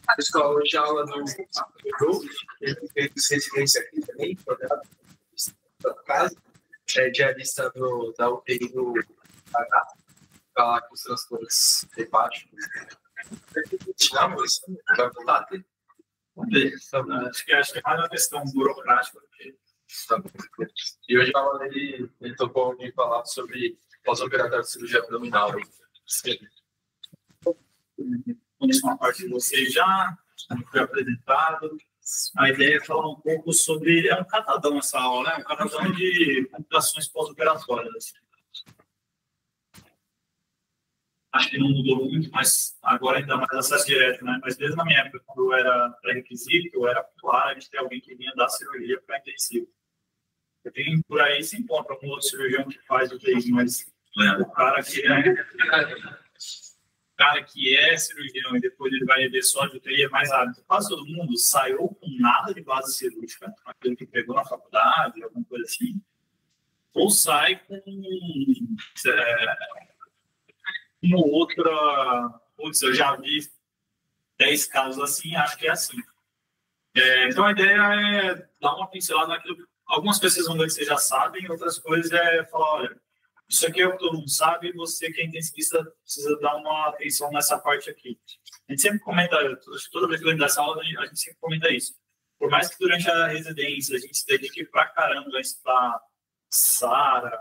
A escola hoje a aula no grupo, ele fez residência aqui também, da casa, diarista da UTI do H, falar com os transtornos hepáticos. Não, isso vai voltar a ter. Vamos ver. Acho que é mais uma questão burocrática. Tá bom. E hoje ele tocou me falar sobre pós-operatório de cirurgia abdominal. Sim. Conheço uma parte de vocês já, foi apresentado. A ideia é falar um pouco sobre. É um catadão essa aula, né? Um catadão de complicações pós-operatórias. Acho que não mudou muito, mas agora ainda mais acesso direto, né? Mas desde na minha época, quando eu era pré-requisito, eu era claro, a gente tem alguém que vinha dar cirurgia para intensivo. Eu tenho por aí se encontra um outro cirurgião que faz o TI, mas o cara que é cirurgião e depois ele vai ver só de UTI é mais rápido. Quase todo mundo saiu com nada de base cirúrgica, aquilo que pegou na faculdade, alguma coisa assim, ou sai com uma outra. Putz, eu já vi 10 casos assim, acho que é assim. Então a ideia é dar uma pincelada naquilo. Algumas coisas vão ver que vocês já sabem, outras coisas é falar, olha, isso aqui é o que todo mundo sabe, você que é intensivista precisa dar uma atenção nessa parte aqui. A gente sempre comenta, toda vez que eu lembro dessa aula, a gente sempre comenta isso. Por mais que durante a residência a gente se dedique pra caramba a estudar SARA,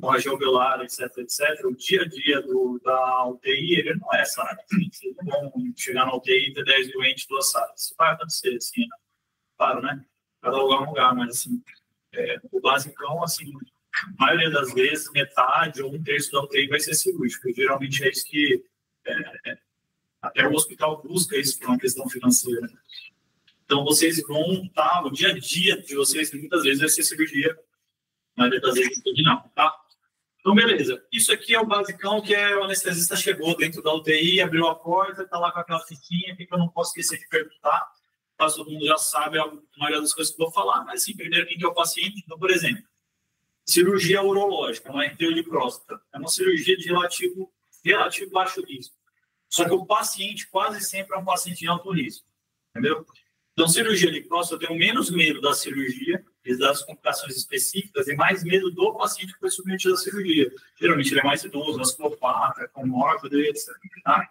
hemorragia alveolar, etc, etc, o dia a dia da UTI, ele não é SARA. Vocês não vão chegar na UTI e ter 10 doentes do SARA. Isso vai acontecer, assim, né? Claro, né? Cada lugar é um lugar, mas assim, o basicão, assim, a maioria das vezes, metade ou um terço da UTI vai ser cirúrgico. Geralmente é isso que até o hospital busca isso por uma questão financeira. Então, vocês vão estar, o dia a dia de vocês, muitas vezes, vai ser cirurgia, a maioria das vezes, abdominal, tá? Então, beleza. Isso aqui é o basicão que o anestesista chegou dentro da UTI, abriu a porta, está lá com aquela fitinha, que eu não posso esquecer de perguntar. Quase todo mundo já sabe a maioria das coisas que eu vou falar, mas assim, primeiro, quem que é o paciente? Então, por exemplo, cirurgia urológica, uma RTO de próstata, é uma cirurgia de relativo baixo risco. Só que o paciente quase sempre é um paciente de alto risco, entendeu? Então, cirurgia de próstata, eu tenho menos medo da cirurgia, das complicações específicas, e mais medo do paciente que foi submetido à cirurgia. Geralmente ele é mais idoso, vasculopata, comórbido, etc. Tá?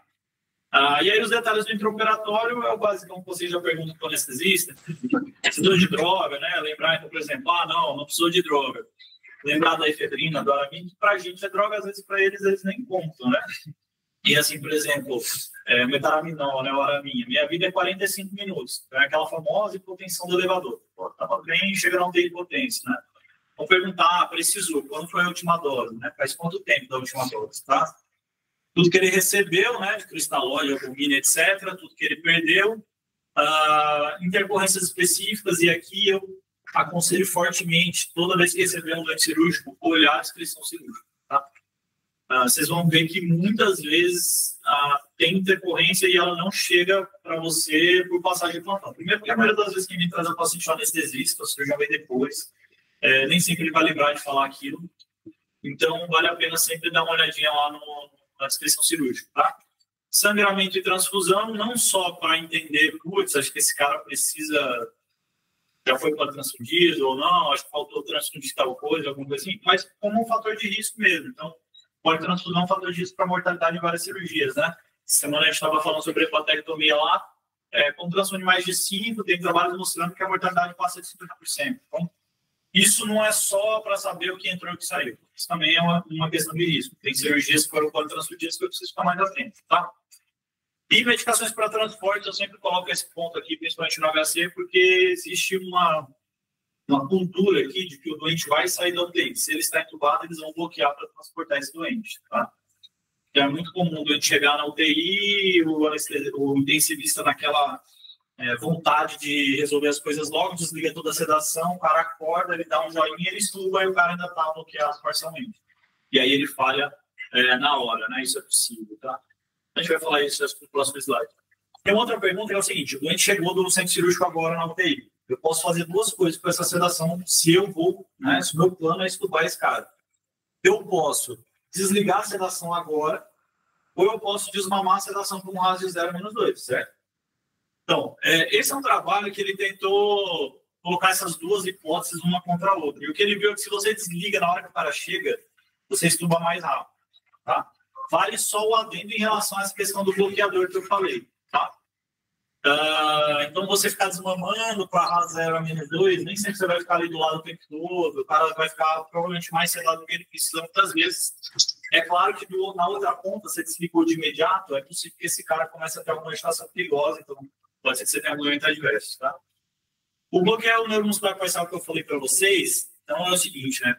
E aí os detalhes do intraoperatório é o basicão que vocês já perguntam para o anestesista. Precisou de droga, né? Lembrar, então, por exemplo, não precisou de droga. Lembrar da efedrina, do aramine, que para a gente é droga, às vezes para eles nem contam, né? E assim, por exemplo, metaraminol, né, o araminha. Minha vida é 45 minutos. Então é aquela famosa hipotensão do elevador. Estava bem, chega a não ter hipotensão, né? Vou perguntar, precisou, quando foi a última dose, né? Faz quanto tempo da última dose, tá? Tudo que ele recebeu, né, de cristalóide, albumina, etc., tudo que ele perdeu, intercorrências específicas, e aqui eu aconselho fortemente, toda vez que receber um doente cirúrgico, olhar a descrição cirúrgica, tá? Vocês vão ver que muitas vezes tem intercorrência e ela não chega para você por passagem de plantão. Primeiro, porque a maioria das vezes que vem trazer o paciente anestesista, o cirurgião vem depois, nem sempre ele vai lembrar de falar aquilo. Então, vale a pena sempre dar uma olhadinha lá na descrição cirúrgica, tá? Sangramento e transfusão, não só para entender, acho que esse cara precisa, já foi para transfundido ou não, acho que faltou transfundir tal coisa, alguma coisa assim, mas como um fator de risco mesmo. Então, pode transfusão é um fator de risco para mortalidade em várias cirurgias, né? Essa semana a gente estava falando sobre hepatectomia lá, com transfusão de mais de 5, tem trabalhos mostrando que a mortalidade passa de 50%. Então, isso não é só para saber o que entrou e o que saiu. Isso também é uma questão de risco. Tem cirurgias que foram transfundidas que eu preciso ficar mais à frente, tá? E medicações para transporte, eu sempre coloco esse ponto aqui, principalmente no HC, porque existe uma cultura aqui de que o doente vai sair da UTI. Se ele está entubado, eles vão bloquear para transportar esse doente, tá? É muito comum o doente chegar na UTI, o intensivista naquela vontade de resolver as coisas logo, desliga toda a sedação, o cara acorda, ele dá um joinha, ele estuba e o cara ainda está bloqueado parcialmente. E aí ele falha na hora, né? Isso é possível, tá? A gente vai falar isso no próximo slide. Tem outra pergunta que é o seguinte: o doente chegou do centro cirúrgico agora na UTI. Eu posso fazer duas coisas com essa sedação se eu vou, né? Se o meu plano é estubar esse cara. Eu posso desligar a sedação agora, ou eu posso desmamar a sedação com um RAS de 0-2, certo? Então, esse é um trabalho que ele tentou colocar essas duas hipóteses uma contra a outra. E o que ele viu é que se você desliga na hora que o cara chega, você estuba mais rápido, tá? Vale só o adendo em relação a essa questão do bloqueador que eu falei, tá? Então, você ficar desmamando com a RAS 0-2, nem sempre você vai ficar ali do lado o tempo todo, o cara vai ficar provavelmente mais sedado do que ele precisa muitas vezes. É claro que na outra ponta, você desligou de imediato, é possível que esse cara comece a ter alguma agitação perigosa, então pode ser que você tenha algum evento adverso, tá? O bloqueio neuromuscular parcial que eu falei para vocês, então é o seguinte, né?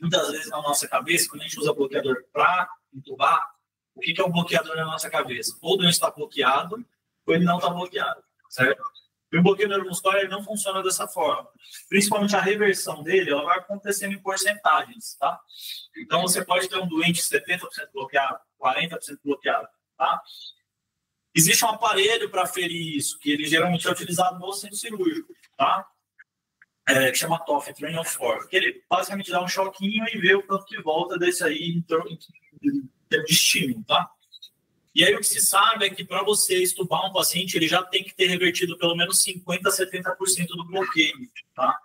Muitas vezes na nossa cabeça, quando a gente usa bloqueador para entubar, o que é um bloqueador na nossa cabeça? Ou o doente está bloqueado, ou ele não está bloqueado, certo? E o bloqueio neuromuscular ele não funciona dessa forma. Principalmente a reversão dele, ela vai acontecendo em porcentagens, tá? Então, você pode ter um doente 70% bloqueado, 40% bloqueado, tá? Existe um aparelho para aferir isso, que ele geralmente é utilizado no centro cirúrgico, tá? Que chama TOF, Train of Force, que ele basicamente dá um choquinho e vê o quanto que volta desse aí em termos de estímulo, tá? E aí o que se sabe é que para você estubar um paciente, ele já tem que ter revertido pelo menos 50% a 70% do bloqueio, tá?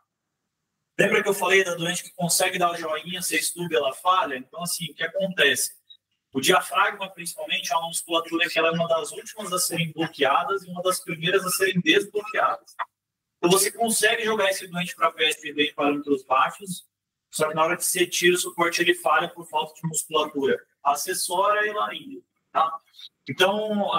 Lembra que eu falei da doente que consegue dar o joinha, você estuba e ela falha? Então, assim, o que acontece? O diafragma, principalmente, é uma musculatura que ela é uma das últimas a serem bloqueadas e uma das primeiras a serem desbloqueadas. Então, você consegue jogar esse doente para PSPB em parâmetros baixos, só que na hora que você tira o suporte, ele falha por falta de musculatura acessória e laríngea, tá? Então,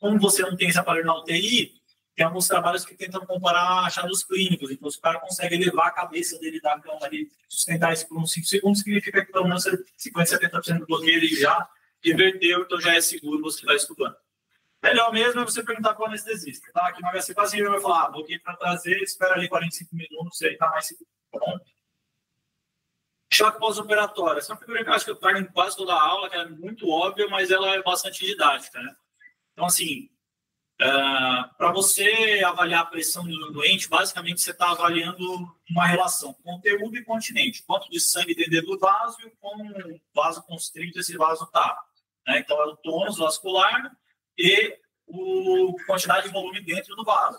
como você não tem esse aparelho na UTI, tem alguns trabalhos que tentam comparar achados clínicos. Então, se o cara consegue levar a cabeça dele da cama ali, sustentar isso por uns 5 segundos, significa que pelo menos 50%, 70% do bloqueio ele já reverteu, então já é seguro você estar estudando. Melhor mesmo é você perguntar para o anestesista, tá? Que no HC quase ele vai falar, bloqueio para trazer, espera ali 45 minutos e aí está mais seguro, tá bom? Choque pós-operatório. Essa é uma figura que eu acho que eu trago em quase toda a aula, que é muito óbvia, mas ela é bastante didática, né? Então, assim, para você avaliar a pressão do doente, basicamente você está avaliando uma relação conteúdo e continente. Quanto de sangue tem dentro do vaso e como vaso constrito esse vaso está. Né? Então, é o tônus vascular e a quantidade de volume dentro do vaso.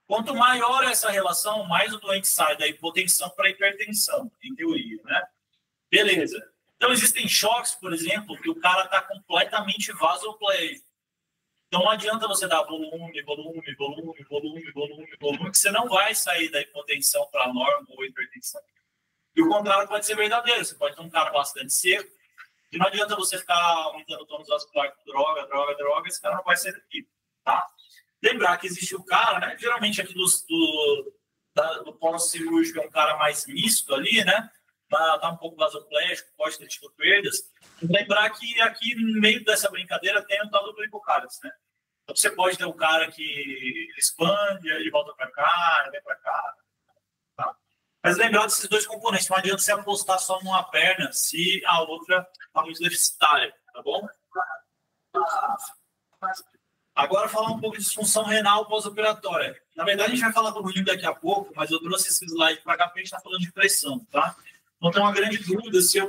Quanto maior essa relação, mais o doente sai da hipotensão para a hipertensão, em teoria, né? Beleza. Então, existem choques, por exemplo, que o cara está completamente vasoplégico. Então, não adianta você dar volume, que você não vai sair da hipotensão para a norma ou hipertensão. E o contrário pode ser verdadeiro. Você pode ter um cara bastante seco, e não adianta você ficar aumentando o tônus vascular com droga, esse cara não vai ser aqui, tá? Lembrar que existe o cara, né? Geralmente aqui do pós-cirúrgico é um cara mais misto ali, né? Tá um pouco vasoplégico, pode ter tido perdas. Lembrar que aqui no meio dessa brincadeira tem o tal do glicocálice, né? Então você pode ter um cara que expande, ele volta para cá, vem para cá. Tá? Mas lembrar desses dois componentes, não adianta você apostar só numa perna se a outra está muito deficitária, tá bom? Agora, falar um pouco de disfunção renal pós-operatória. Na verdade, a gente vai falar do rim daqui a pouco, mas eu trouxe esse slide para cá porque a gente está falando de pressão, tá? Então, tem uma grande dúvida se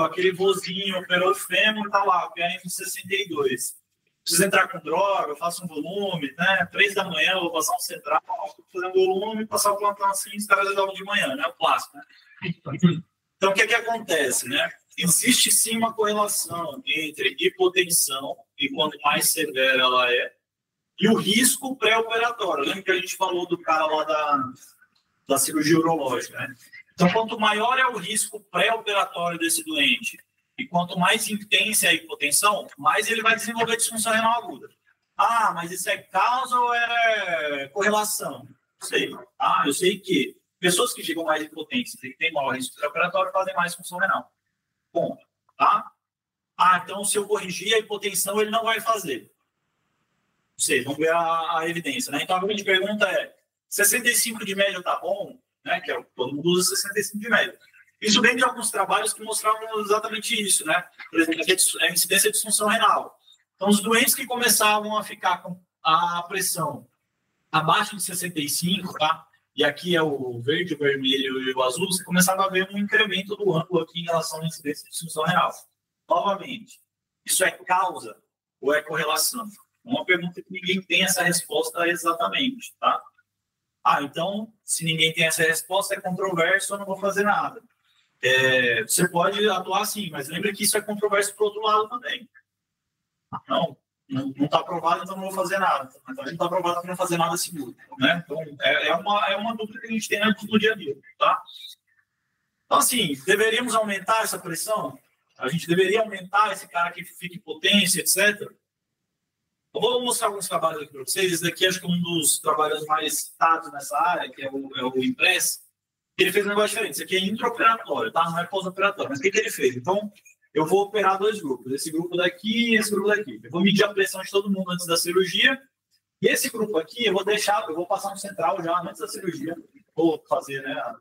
aquele vozinho operou o fêmur, tá lá, PRM 62. Preciso entrar com droga, eu faço um volume, né? 3 da manhã, eu vou passar um central, fazer um volume, passar o plantão assim, os caras resolvem de manhã, né? O clássico, né? Então, o que acontece, né? Existe sim uma correlação entre hipotensão, e quanto mais severa ela é, e o risco pré-operatório. Lembra que a gente falou do cara lá da cirurgia urológica, né? Então, quanto maior é o risco pré-operatório desse doente, e quanto mais intensa é a hipotensão, mais ele vai desenvolver disfunção renal aguda. Ah, mas isso é causa ou é correlação? Não sei. Eu sei que pessoas que ficam mais hipotensas e que têm maior risco pré-operatório fazem mais disfunção renal. Ponto. Tá? Então se eu corrigir a hipotensão, ele não vai fazer. Não sei, vamos ver a evidência, né? Então a grande pergunta é: 65 de média tá bom? Né? Que todo mundo usa 65 de média. Isso vem de alguns trabalhos que mostravam exatamente isso, né? Por exemplo, a incidência de disfunção renal. Então, os doentes que começavam a ficar com a pressão abaixo de 65, tá? e aqui é o verde, o vermelho e o azul, você começava a ver um incremento do ângulo aqui em relação à incidência de disfunção renal. Novamente, isso é causa ou é correlação? Uma pergunta que ninguém tem essa resposta exatamente, tá? Então, se ninguém tem essa resposta, é controverso, eu não vou fazer nada. Você pode atuar sim, mas lembre que isso é controverso para o outro lado também. Não está aprovado, então não vou fazer nada. Então a gente está aprovado para não fazer nada seguro, né? Então é uma dúvida que a gente tem no dia a dia, tá? Então, assim, deveríamos aumentar essa pressão? A gente deveria aumentar esse cara que fica em potência, etc. Eu vou mostrar alguns trabalhos aqui para vocês. Esse daqui acho que é um dos trabalhos mais citados nessa área, que é o Impress. Ele fez um negócio diferente. Isso aqui é intraoperatório, tá? Não é pós-operatório. Mas o que ele fez? Então, eu vou operar 2 grupos. Esse grupo daqui e esse grupo daqui. Eu vou medir a pressão de todo mundo antes da cirurgia. E esse grupo aqui, eu vou passar no central já antes da cirurgia. Vou fazer, né, a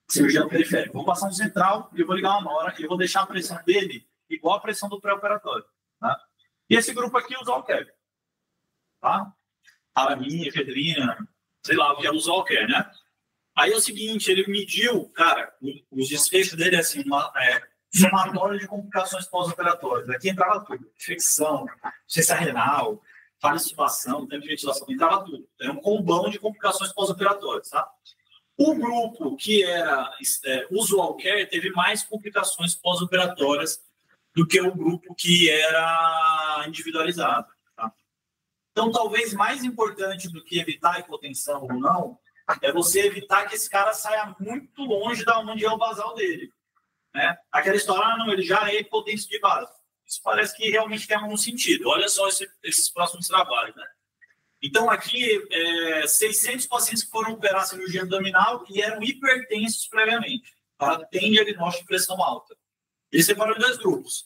cirurgia periférica. Vou passar no central e eu vou ligar uma hora e eu vou deixar a pressão dele igual a pressão do pré-operatório, tá? E esse grupo aqui usa o Walker, tá? Aramina, efedrina, sei lá o que é usar o Walker, né? Aí é o seguinte, ele mediu, cara, os desfechos dele é assim, somatório de complicações pós-operatórias. Aqui entrava tudo, infecção, insuficiência renal, falha de intubação, tempo de ventilação, entrava tudo. É um combão de complicações pós-operatórias, tá? O grupo que era usual care teve mais complicações pós-operatórias do que o grupo que era individualizado. Tá? Então, talvez mais importante do que evitar a hipotensão ou não, é você evitar que esse cara saia muito longe da onde é o basal dele. Né? Aquela história, não, ele já é hipotenso de base. Isso parece que realmente tem algum sentido. Olha só esses próximos trabalhos. Né? Então, aqui, 600 pacientes que foram operar cirurgia abdominal e eram hipertensos previamente. Tá? Tem diagnóstico de pressão alta. Ele separou em 2 grupos.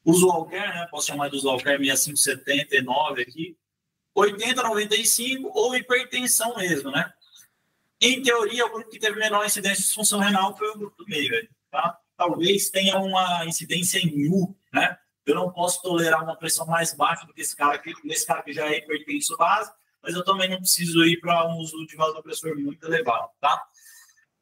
Usual care, né? Posso chamar de usual care 6579 aqui. 80-95 ou hipertensão mesmo, né? Em teoria, o grupo que teve menor incidência de disfunção renal foi o grupo do meio, tá? Talvez tenha uma incidência em U, né? Eu não posso tolerar uma pressão mais baixa do que esse cara que já é hipertenso base, mas eu também não preciso ir para um uso de vasopressor muito elevado, tá?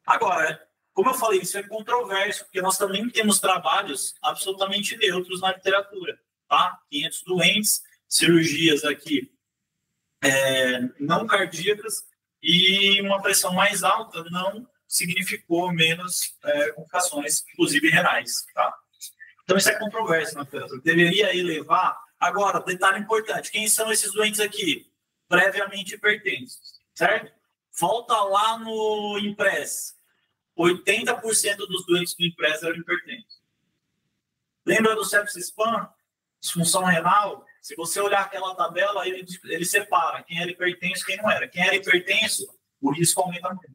Agora, como eu falei, isso é controverso, porque nós também temos trabalhos absolutamente neutros na literatura, tá? 500 doentes, cirurgias aqui não cardíacas e uma pressão mais alta não significou menos complicações, inclusive renais, tá? Então, isso é controverso na literatura. Deveria elevar. Agora, detalhe importante: quem são esses doentes aqui? Previamente hipertensos, certo? Volta lá no Impress. 80% dos doentes do Impress eram hipertensos. Lembra do sepsis spam? Disfunção renal? Se você olhar aquela tabela, ele separa quem era hipertenso e quem não era. Quem era hipertenso, o risco aumenta muito.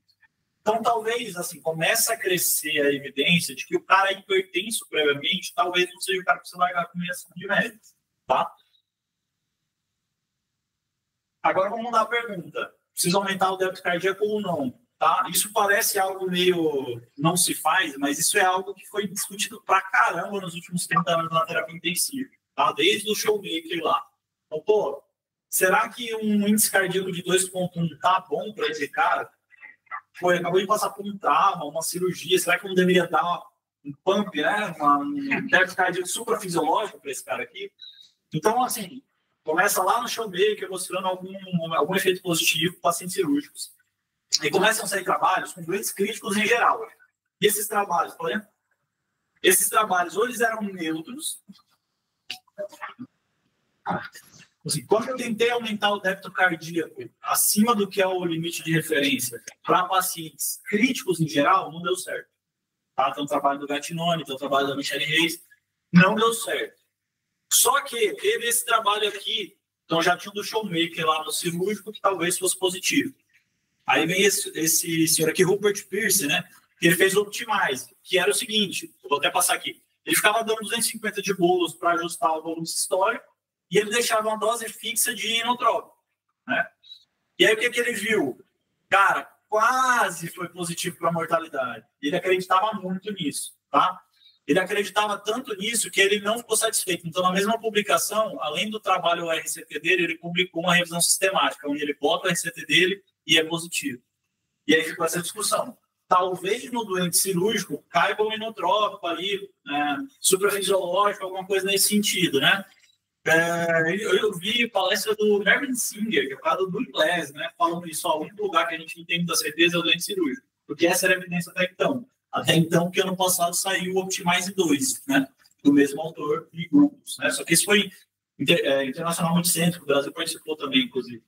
Então, talvez, assim, comece a crescer a evidência de que o cara é hipertenso previamente, talvez não seja o cara que você largar com injeção de médicos, tá? Agora, vamos mudar a pergunta. Precisa aumentar o débito cardíaco ou não? Tá? Isso parece algo meio não se faz, mas isso é algo que foi discutido pra caramba nos últimos 30 anos na terapia intensiva, tá? Desde o Showmaker lá. Então, pô, será que um índice cardíaco de 2,1 tá bom para esse cara? Pô, ele acabou de passar por um trauma, uma cirurgia, será que não deveria dar um pump, né? Um débito cardíaco suprafisiológico para esse cara aqui? Então, assim, começa lá no Showmaker mostrando algum efeito positivo para pacientes cirúrgicos. E começam a sair trabalhos com doentes críticos em geral. E esses trabalhos, por exemplo, ou eles eram neutros. Assim, quando eu tentei aumentar o débito cardíaco acima do que é o limite de referência para pacientes críticos em geral, não deu certo. Tá? Tem o trabalho do Gattinone, tem o trabalho da Michelle Reis, não deu certo. Só que teve esse trabalho aqui, então já tinha um do Showmaker lá no cirúrgico que talvez fosse positivo. Aí vem esse senhor aqui, Rupert Pierce, né? Que ele fez o Optimize, que era o seguinte, eu vou até passar aqui. Ele ficava dando 250 de bolos para ajustar o volume sistólico e ele deixava uma dose fixa de inotrópico, né? E aí o que ele viu? Cara, quase foi positivo para a mortalidade. Ele acreditava muito nisso, tá? Ele acreditava tanto nisso que ele não ficou satisfeito. Então, na mesma publicação, além do trabalho RCT dele, ele publicou uma revisão sistemática, onde ele bota o RCT dele e é positivo. E aí ficou essa discussão. Talvez no doente cirúrgico caiba um inotrópico ali, suprafisiológico, alguma coisa nesse sentido, né? Eu vi palestra do Mervyn Singer, que é o cara do inglês, né? Falando isso, o único lugar que a gente não tem muita certeza é o doente cirúrgico, porque essa era a evidência até então. Até então, que ano passado saiu o Optimize 2, né? Do mesmo autor e grupos, né? Só que isso foi internacionalmente cêntrico, o Brasil participou também, inclusive.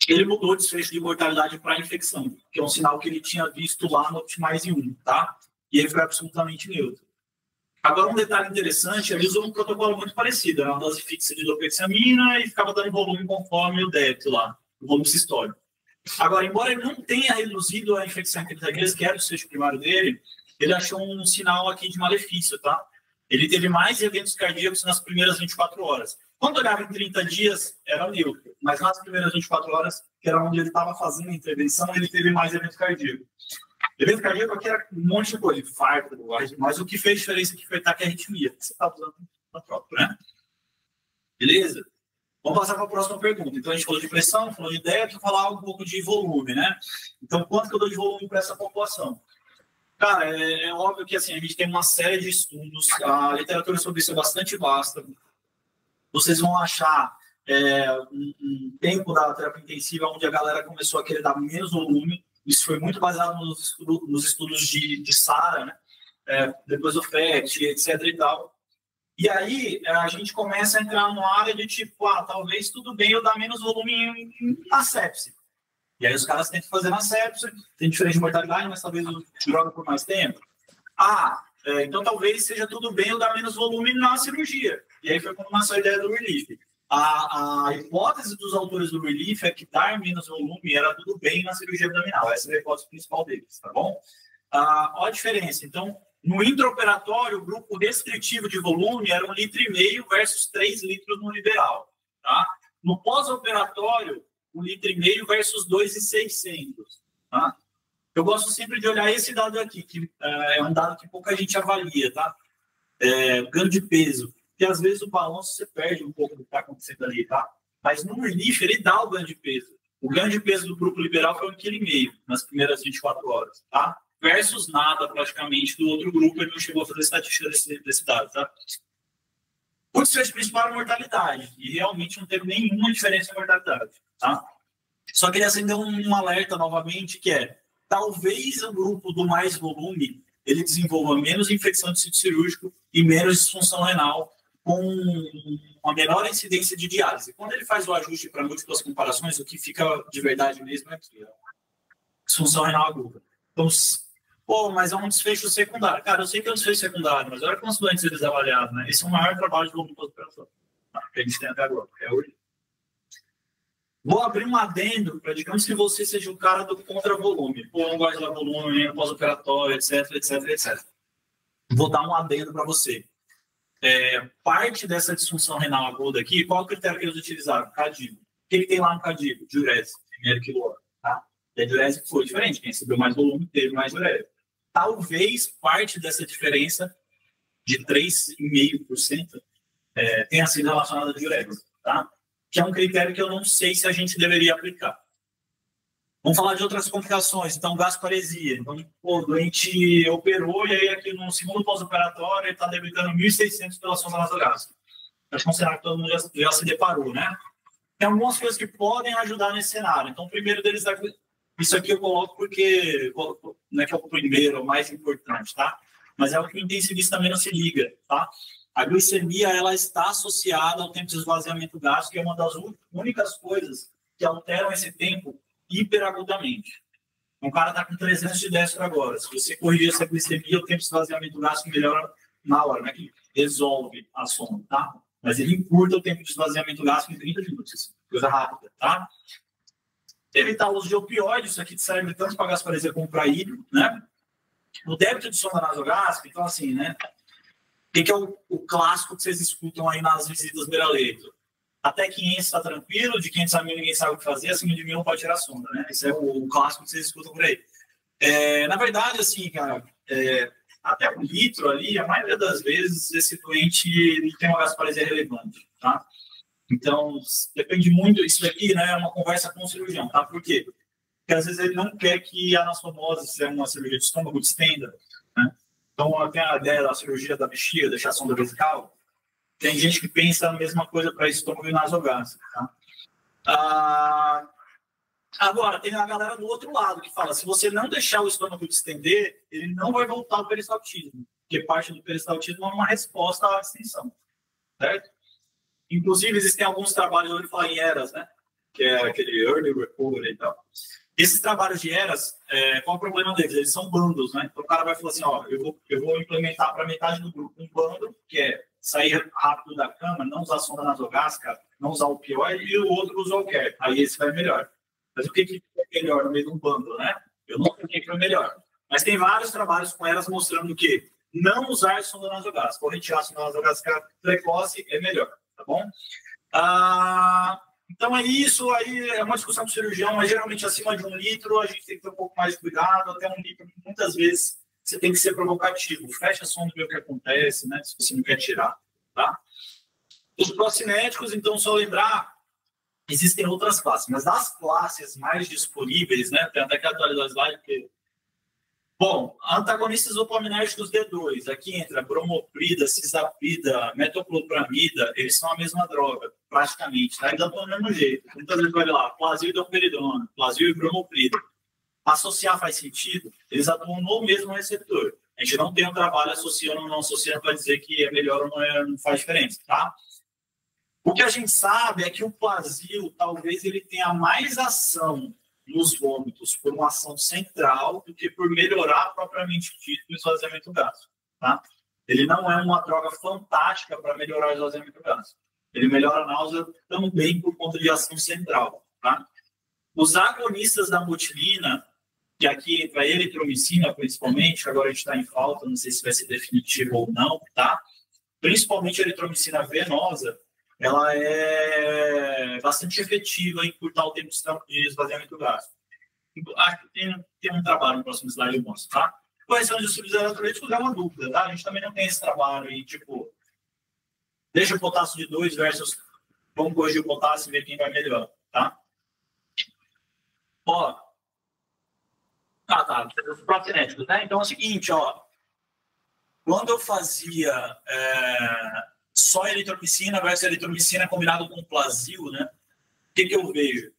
Ele mudou o desfecho de mortalidade para infecção, que é um sinal que ele tinha visto lá no Optimize 1, tá? E ele foi absolutamente neutro. Agora, um detalhe interessante, ele usou um protocolo muito parecido, era uma dose fixa de dopexamina e ficava dando volume conforme o débito lá, o volume sistólico. Agora, embora ele não tenha reduzido a infecção em 30 dias, que era o desfecho primário dele, ele achou um sinal aqui de malefício, tá? Ele teve mais eventos cardíacos nas primeiras 24 horas. Quando olhava em 30 dias, era neutro, mas nas primeiras 24 horas, que era onde ele estava fazendo a intervenção, ele teve mais evento cardíaco. Evento cardíaco aqui era um monte de coisa, infarto, mas o que fez diferença aqui foi taquiarritmia, que você está usando na própria, né? Beleza? Vamos passar para a próxima pergunta. Então, a gente falou de pressão, falou de débito, falar um pouco de volume, né? Então, quanto que eu dou de volume para essa população? Cara, é óbvio que assim, a gente tem uma série de estudos, a literatura sobre isso é bastante vasta. Vocês vão achar um tempo da terapia intensiva onde a galera começou a querer dar menos volume. Isso foi muito baseado nos estudos de SARA, né? Depois do FET, etc. e tal. E aí a gente começa a entrar numa área de tipo, talvez tudo bem eu dar menos volume na sepse. E aí os caras tentam fazer na sepse, tem diferente de mortalidade, mas talvez joga por mais tempo. Então talvez seja tudo bem eu dar menos volume na cirurgia. E aí foi quando nasceu a ideia do Relief. A hipótese dos autores do Relief é que dar menos volume era tudo bem na cirurgia abdominal. Essa é a hipótese principal deles, tá bom? Olha a diferença. Então, no intraoperatório, o grupo restritivo de volume era 1,5 litro versus 3 litros no liberal. Tá? No pós-operatório, 1,5 litro versus 2,600. Tá? Eu gosto sempre de olhar esse dado aqui, que é um dado que pouca gente avalia, tá? Ganho de peso. Porque às vezes o balanço você perde um pouco do que está acontecendo ali, tá? Mas no Relief ele dá o ganho de peso. O ganho de peso do grupo liberal foi 1,5 kg nas primeiras 24 horas, tá? Versus nada praticamente do outro grupo, ele não chegou a fazer estatística desse dado, tá? O desfecho principal é a mortalidade, e realmente não teve nenhuma diferença em mortalidade, tá? Só queria acender um alerta novamente, que talvez o grupo do mais volume ele desenvolva menos infecção de sítio cirúrgico e menos disfunção renal, com uma menor incidência de diálise. Quando ele faz o ajuste para múltiplas comparações, o que fica de verdade mesmo é que disfunção renal aguda. Então, mas é um desfecho secundário. Cara, eu sei que é um desfecho secundário, mas olha quantos doentes eles avaliaram, né? Esse é o maior trabalho de volume pós-operatório que a gente tem até agora. Vou abrir um adendo para, digamos que você seja o cara do contra-volume. Não gosta de dar volume, pós-operatório, etc, etc, etc. Vou dar um adendo para você. Parte dessa disfunção renal aguda aqui, qual é o critério que eles utilizaram? Cadigo. O que tem lá no cadigo? Diurese, primeiro quilômetro. Tá? E a diurese foi diferente. Quem recebeu mais volume teve mais diurese. Talvez parte dessa diferença de 3,5% tenha sido relacionada à diurese. Tá? Que é um critério que eu não sei se a gente deveria aplicar. Vamos falar de outras complicações. Então, gasparesia. Então, o doente operou e aí aqui no segundo pós-operatório ele está debitando 1.600 pela sonda nasogástrica. Acho que é um cenário que todo mundo já se deparou, né? Tem algumas coisas que podem ajudar nesse cenário. Então, o primeiro deles é... Isso aqui eu coloco porque... Não é que é o primeiro, é o mais importante, tá? Mas é o que o intensivista também não se liga, tá? A glicemia, ela está associada ao tempo de esvaziamento gástrico, que é uma das únicas coisas que alteram esse tempo hiperagudamente. Um cara está com 300 de décimo agora. Se você corrigir essa glicemia, o tempo de esvaziamento gástrico melhora na hora, né? Que resolve a sonda, tá? Mas ele encurta o tempo de esvaziamento gástrico em 30 minutos. Coisa rápida, tá? Evitar o uso de opioides, isso aqui serve tanto para gasparesia como para hídrico, né? O débito de sonda nasogástrica, então assim, né? O que é o clássico que vocês escutam aí nas visitas beira-leito? Até 500 está tranquilo, de 500 a 1.000 ninguém sabe o que fazer, acima de 1.000 não pode tirar sonda, né? Esse é o clássico que vocês escutam por aí. Na verdade, assim, cara, até 1 litro ali, a maioria das vezes, esse doente ele tem uma gasparesia relevante, tá? Então, depende muito, isso daqui, né, é uma conversa com o cirurgião, tá? Por quê? porque às vezes ele não quer que a anastomose, se é uma cirurgia de estômago, estenda, né? Então, tem a ideia da cirurgia da bexiga, deixar a sonda vesical. Tem gente que pensa a mesma coisa para estômago e nasogástrico, tá? Agora, tem a galera do outro lado que fala, se você não deixar o estômago distender, ele não vai voltar ao peristaltismo, porque parte do peristaltismo é uma resposta à extensão, certo? Inclusive, existem alguns trabalhos onde fala em ERAS, né? Que é aquele Early Recovery e tal. Esses trabalhos de ERAS, qual é o problema deles? Eles são bandos, né? Então o cara vai falar assim, ó, eu vou implementar para metade do grupo um bando, que é sair rápido da cama, não usar sonda nasogástrica, não usar opioide, e o outro usa o quê? Aí esse vai melhor. Mas o que é melhor no meio de um bando, né? Eu não sei o que foi melhor. Mas tem vários trabalhos com ERAS mostrando que não usar sonda nasogástrica, ou retirar a sonda nasogástrica precoce é melhor, tá bom? Então, isso aí é uma discussão do cirurgião, mas geralmente acima de 1 litro a gente tem que ter um pouco mais de cuidado, até 1 litro, muitas vezes você tem que ser provocativo. Fecha a sonda e vê o que acontece, né? Se você não quer tirar, tá? Os procinéticos, então, só lembrar, existem outras classes, mas das classes mais disponíveis, né? Tem até que atualizar o slide, porque... Bom, antagonistas dopaminérgicos D2, aqui entra bromoprida, cisaprida, metoclopramida, eles são a mesma droga, praticamente, tá? Ainda estão do mesmo jeito. Muitas vezes vai ver lá, plasil e domperidona, plasil e bromoprida. Associar faz sentido? Eles atuam no mesmo receptor. A gente não tem um trabalho associando ou não associando para dizer que é melhor ou não faz diferença, tá? O que a gente sabe é que o plasil, talvez ele tenha mais ação nos vômitos por uma ação central do que por melhorar propriamente dito o esvaziamento gástrico, tá? Ele não é uma droga fantástica para melhorar o esvaziamento gástrico. Ele melhora a náusea também por conta de ação central, tá? Os agonistas da motilina, que aqui entra a eritromicina principalmente, agora a gente está em falta, não sei se vai ser definitivo ou não, tá? Principalmente a eritromicina venosa, ela é bastante efetiva em encurtar o tempo de esvaziamento gástrico. Acho que tem um trabalho no próximo slide eu mostro, tá? Correção de distúrbios eletrolíticos é uma dúvida, tá? A gente também não tem esse trabalho aí, tipo, deixa o potássio de 2 versus vamos corrigir o potássio e ver quem vai melhor, tá? Ó, os procinéticos, né? Então é o seguinte, ó, quando eu fazia só eritromicina versus eritromicina combinado com plasil, né? O que eu vejo?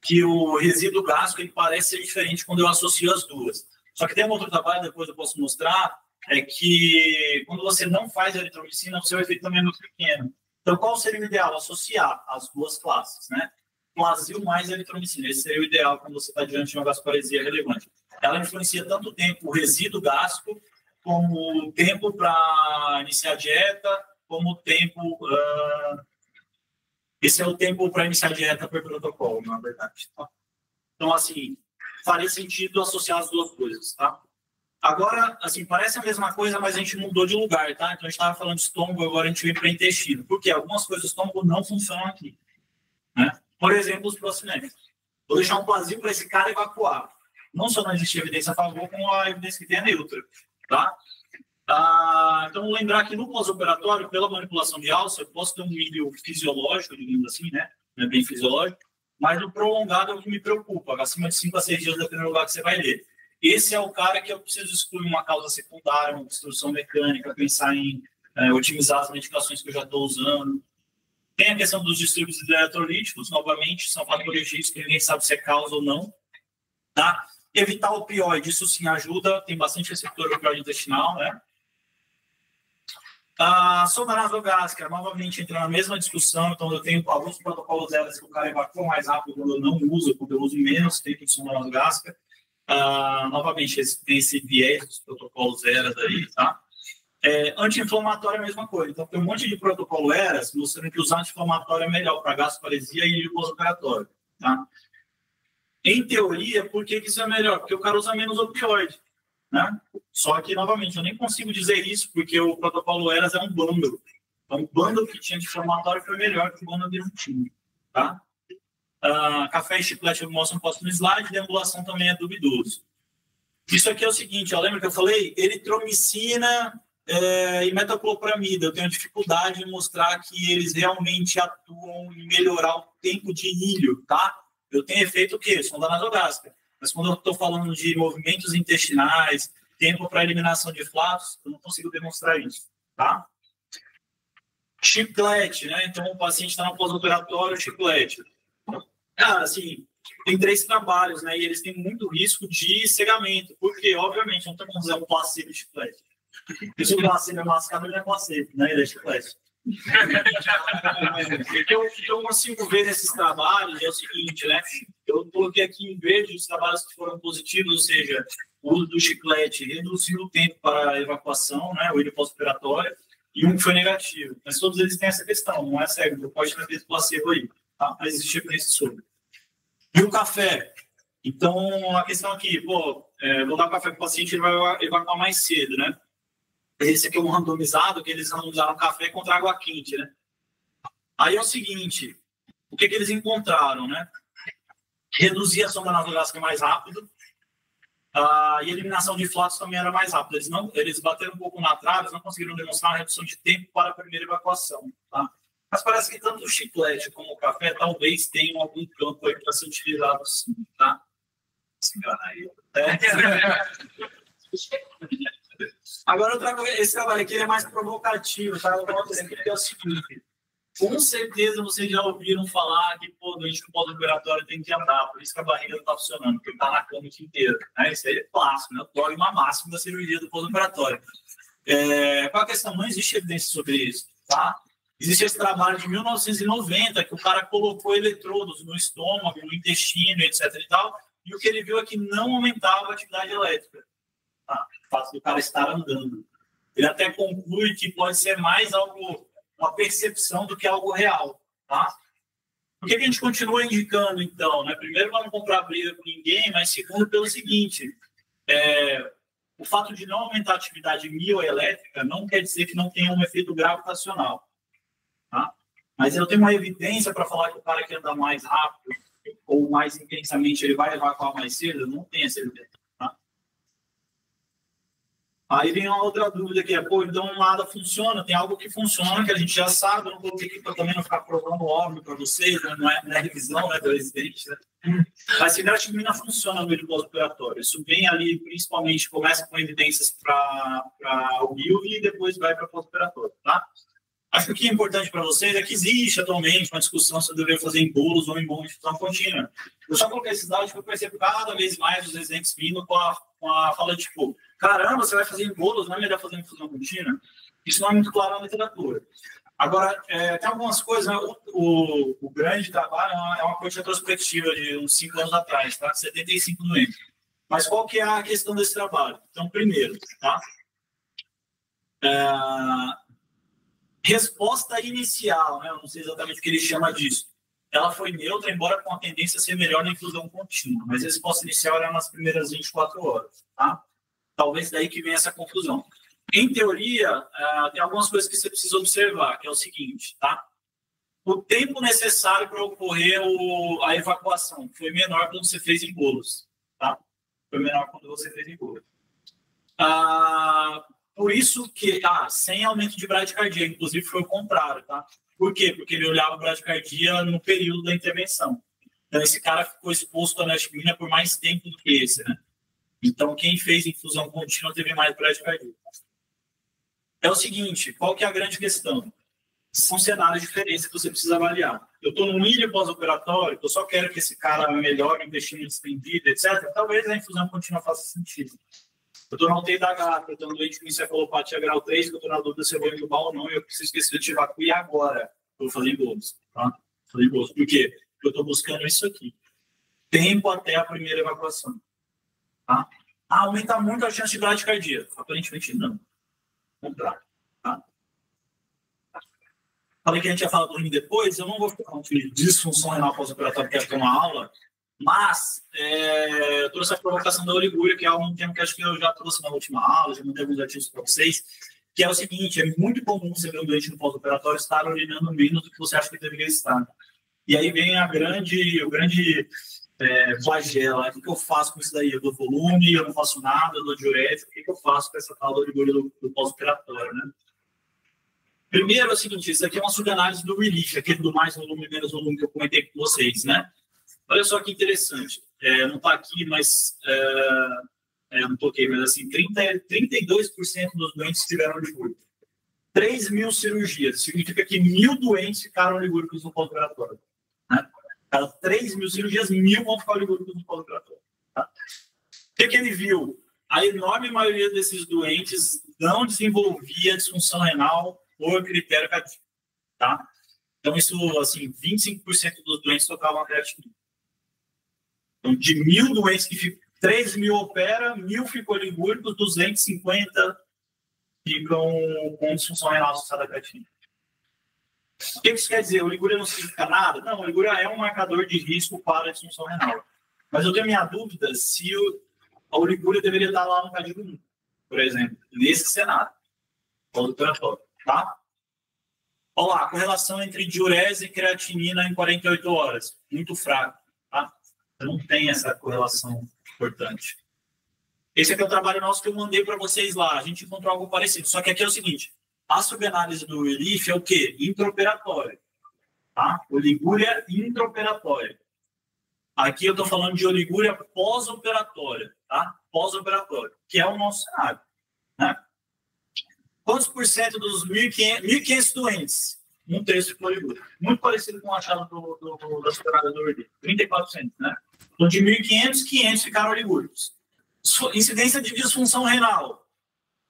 Que o resíduo gástrico ele parece ser diferente quando eu associo as duas. Só que tem um outro trabalho, depois eu posso mostrar, é que quando você não faz eritromicina, o seu efeito também é muito pequeno. Então, qual seria o ideal? Associar as duas classes, né? Plasil mais eritromicina. Esse seria o ideal quando você está diante de uma gastroparesia relevante. Ela influencia tanto o tempo, o resíduo gástrico, como o tempo para iniciar a dieta, como o tempo... Esse é o tempo para iniciar a dieta por protocolo, na verdade. Tá? Então, assim, faria sentido associar as duas coisas, tá? Agora, assim, parece a mesma coisa, mas a gente mudou de lugar, tá? Então, a gente estava falando de estômago, agora a gente vem para intestino. Por quê? Algumas coisas do estômago não funcionam aqui, né? Por exemplo, os procinéticos. Vou deixar um plasio para esse cara evacuar. Não só não existe evidência a favor, como a evidência que tem é neutra, tá? Então, lembrar que no pós-operatório, pela manipulação de alça, eu posso ter um nível fisiológico, digamos assim, né? Não é bem fisiológico, mas o prolongado é o que me preocupa. Acima de 5 a 6 dias, dependendo do lugar que você vai ler. Esse é o cara que eu preciso excluir uma causa secundária, uma obstrução mecânica, pensar em otimizar as medicações que eu já estou usando. Tem a questão dos distúrbios eletrolíticos, novamente, são patologias que ninguém sabe se é causa ou não. Tá? Evitar opioide, isso sim ajuda, tem bastante receptor opioide intestinal, né? A sonda nasogástrica, novamente, entra na mesma discussão, então eu tenho alguns protocolos delas que o cara evacua mais rápido quando eu não uso, quando eu uso menos tempo de sonda nasogástrica. Novamente, tem esse viés dos protocolos ERAS aí, tá? Anti-inflamatório é a mesma coisa. Então, tem um monte de protocolo ERAS mostrando que usar anti-inflamatório é melhor para gastroparesia e pós-operatório, tá? Em teoria, por que isso é melhor? Porque o cara usa menos opioide, né? Só que, novamente, eu nem consigo dizer isso porque o protocolo ERAS é um bundle. Então, o bundle que tinha anti-inflamatório foi melhor que o bundle que não tinha, tá? Café e chiclete eu mostro no próximo slide, deambulação também é duvidoso. Isso aqui é o seguinte, lembra que eu falei? Eritromicina e metoclopramida. Eu tenho dificuldade em mostrar que eles realmente atuam em melhorar o tempo de ilho, tá? eu tenho efeito o quê? Sonda nasogástrica. Mas quando eu estou falando de movimentos intestinais, tempo para eliminação de flatos, eu não consigo demonstrar isso, tá? Chiclete, né? Então, o paciente está no pós-operatório, chiclete. Cara, assim, tem 3 trabalhos, né? E eles têm muito risco de cegamento, porque, obviamente, não estamos usando placebo de chiclete. Porque se o placebo é mascado, ele é placebo, né? Ele é chiclete. O que eu consigo ver nesses trabalhos é o seguinte, né? Eu coloquei aqui em verde os trabalhos que foram positivos, ou seja, o uso do chiclete reduziu o tempo para a evacuação, né? O ilho pós-operatório, e um que foi negativo. Mas todos eles têm essa questão, não é cego, pode ter feito placebo aí, tá? Mas existe evidência sobre. E o café? Então, a questão aqui, vou dar o café para o paciente, ele vai evacuar mais cedo, né? Esse aqui é um randomizado, que eles randomizaram café contra água quente, né? Aí é o seguinte, o que eles encontraram, né? Reduzir a sonda nasogástrica mais rápido, e a eliminação de flatos também era mais rápida. Eles bateram um pouco na trave, eles não conseguiram demonstrar uma redução de tempo para a primeira evacuação, tá? Mas parece que tanto o chiclete como o café talvez tenham algum campo aí para ser utilizado sim, tá? Se engana aí. Agora eu trago esse trabalho aqui, ele é mais provocativo, tá? Eu vou dizer que é o seguinte. Com certeza vocês já ouviram falar que, pô, doente no pós-operatório tem que andar, por isso que a barriga não está funcionando, porque ele está na cama o dia inteiro. Né? Isso aí é clássico, né? O dogma máximo da cirurgia do pós-operatório. Qual a questão? Não existe evidência sobre isso, tá? Existe esse trabalho de 1990, que o cara colocou eletrodos no estômago, no intestino, etc. e tal, e o que ele viu é que não aumentava a atividade elétrica. Tá? O fato do cara estar andando. Ele até conclui que pode ser mais algo, uma percepção do que algo real, tá? Por que a gente continua indicando, então? Né? Primeiro, para não comprar briga com ninguém, mas segundo, pelo seguinte, o fato de não aumentar a atividade mioelétrica não quer dizer que não tenha um efeito gravitacional, tá? Mas eu tenho uma evidência para falar que o cara que anda mais rápido ou mais intensamente, ele vai evacuar mais cedo, eu não tenho essa evidência. Aí vem uma outra dúvida que pô, então nada funciona, tem algo que funciona, que a gente já sabe, eu não vou ter aqui para também não ficar provando óbvio para vocês, né? Não é revisão, né, do residente, né? A cidratimina funciona no pós-operatório, isso vem ali, principalmente, começa com evidências para o bio e depois vai para o pós-operatório, tá? Acho que o que é importante para vocês é que existe atualmente uma discussão se eu deveria fazer em bolos ou em bom de infusão contínua. Eu só coloquei esses dados porque eu percebo cada vez mais os residentes vindo com a fala de tipo, caramba, você vai fazer em bolos, não é melhor fazer em infusão contínua? Isso não é muito claro na literatura. Agora, tem algumas coisas, né? O grande trabalho é uma coisa retrospectiva de uns 5 anos atrás, tá? 75 doentes. Mas qual que é a questão desse trabalho? Então, primeiro, tá? Resposta inicial, né? Eu não sei exatamente o que ele chama disso. Ela foi neutra, embora com a tendência a ser melhor na infusão contínua. Mas a resposta inicial era nas primeiras 24 horas, tá? Talvez daí que venha essa confusão. Em teoria, tem algumas coisas que você precisa observar, que é o seguinte, tá? O tempo necessário para ocorrer a evacuação foi menor quando você fez em bolos, tá? Foi menor quando você fez em bolos. Por isso que, sem aumento de bradicardia, inclusive foi o contrário, tá? Por quê? Porque ele olhava a bradicardia no período da intervenção. Então, esse cara ficou exposto à anastomina por mais tempo do que esse, né? Então, quem fez infusão contínua teve mais bradicardia. É o seguinte, qual que é a grande questão? São cenários diferentes que você precisa avaliar. Eu estou num ilha pós-operatório, eu só quero que esse cara melhore o intestino distendido, etc. Talvez a infusão contínua faça sentido. Eu estou na UTI da gata, eu estou no doente com encefalopatia grau 3, que eu estou na dúvida se eu vou entubar ou não, e eu preciso que esse doente evacue agora. Eu vou fazer em bolos, tá? Fazer em bolos. Por quê? Porque eu estou buscando isso aqui. Tempo até a primeira evacuação. Tá? Aumenta muito a chance de bradicardia? Aparentemente não. Contrário. Tá? Falei que a gente ia falar do rim depois, eu não vou falar de disfunção renal pós-operatória, que é uma aula, mas eu trouxe a provocação da oligúria, que é um tema que acho que eu já trouxe na última aula, já mandei alguns artigos para vocês, que é o seguinte, é muito comum você ver um doente no pós-operatório estar urinando menos do que você acha que deveria estar. E aí vem o grande flagelo, o que eu faço com isso daí? Eu dou volume, eu não faço nada, eu dou diurético, o que eu faço com essa tal da oligúria do pós-operatório, né? Primeiro é o seguinte, isso aqui é uma subanálise do relief, aquele do mais volume e menos volume que eu comentei com vocês, né? Olha só que interessante. Não está aqui, mas... não toquei, mas assim, 32% dos doentes tiveram oligúrico. 3.000 cirurgias. Significa que 1.000 doentes ficaram oligúricos no pós-operatório. Né? Cada 3.000 cirurgias, 1.000 vão ficar oligúricos no pós-operatório. Tá? O que ele viu? A enorme maioria desses doentes não desenvolvia disfunção renal por critério cardíaco. Tá? Então, isso, assim, 25% dos doentes tocavam a creatinina. Então, de 1.000 doentes que ficam, 3.000 opera, 1.000 ficou oligúricos, 250 ficam com disfunção renal associada à creatinina. O que isso quer dizer? A oligúria não significa nada? Não, a oligúria é um marcador de risco para a disfunção renal. Mas eu tenho minha dúvida se a oligúria deveria estar lá no CADIGO 1, por exemplo, nesse cenário pós-operatório, tá? Olha lá, a correlação entre diurese e creatinina em 48 horas. Muito fraco, tá? Não tem essa correlação importante. Esse aqui é o trabalho nosso que eu mandei para vocês lá. A gente encontrou algo parecido. Só que aqui é o seguinte, a subanálise do RELIEF é o quê? Intraoperatória. Tá? Oligúria intraoperatória. Aqui eu estou falando de oligúria pós-operatória. Tá? Pós-operatória, que é o nosso cenário. Né? Quantos por cento dos 1.500 doentes? Um terço ficou oligúria. Muito parecido com o achado da subanálise do RELIEF. 34%. Né? Então, de 1.500, 500 ficaram oligúricos. Incidência de disfunção renal.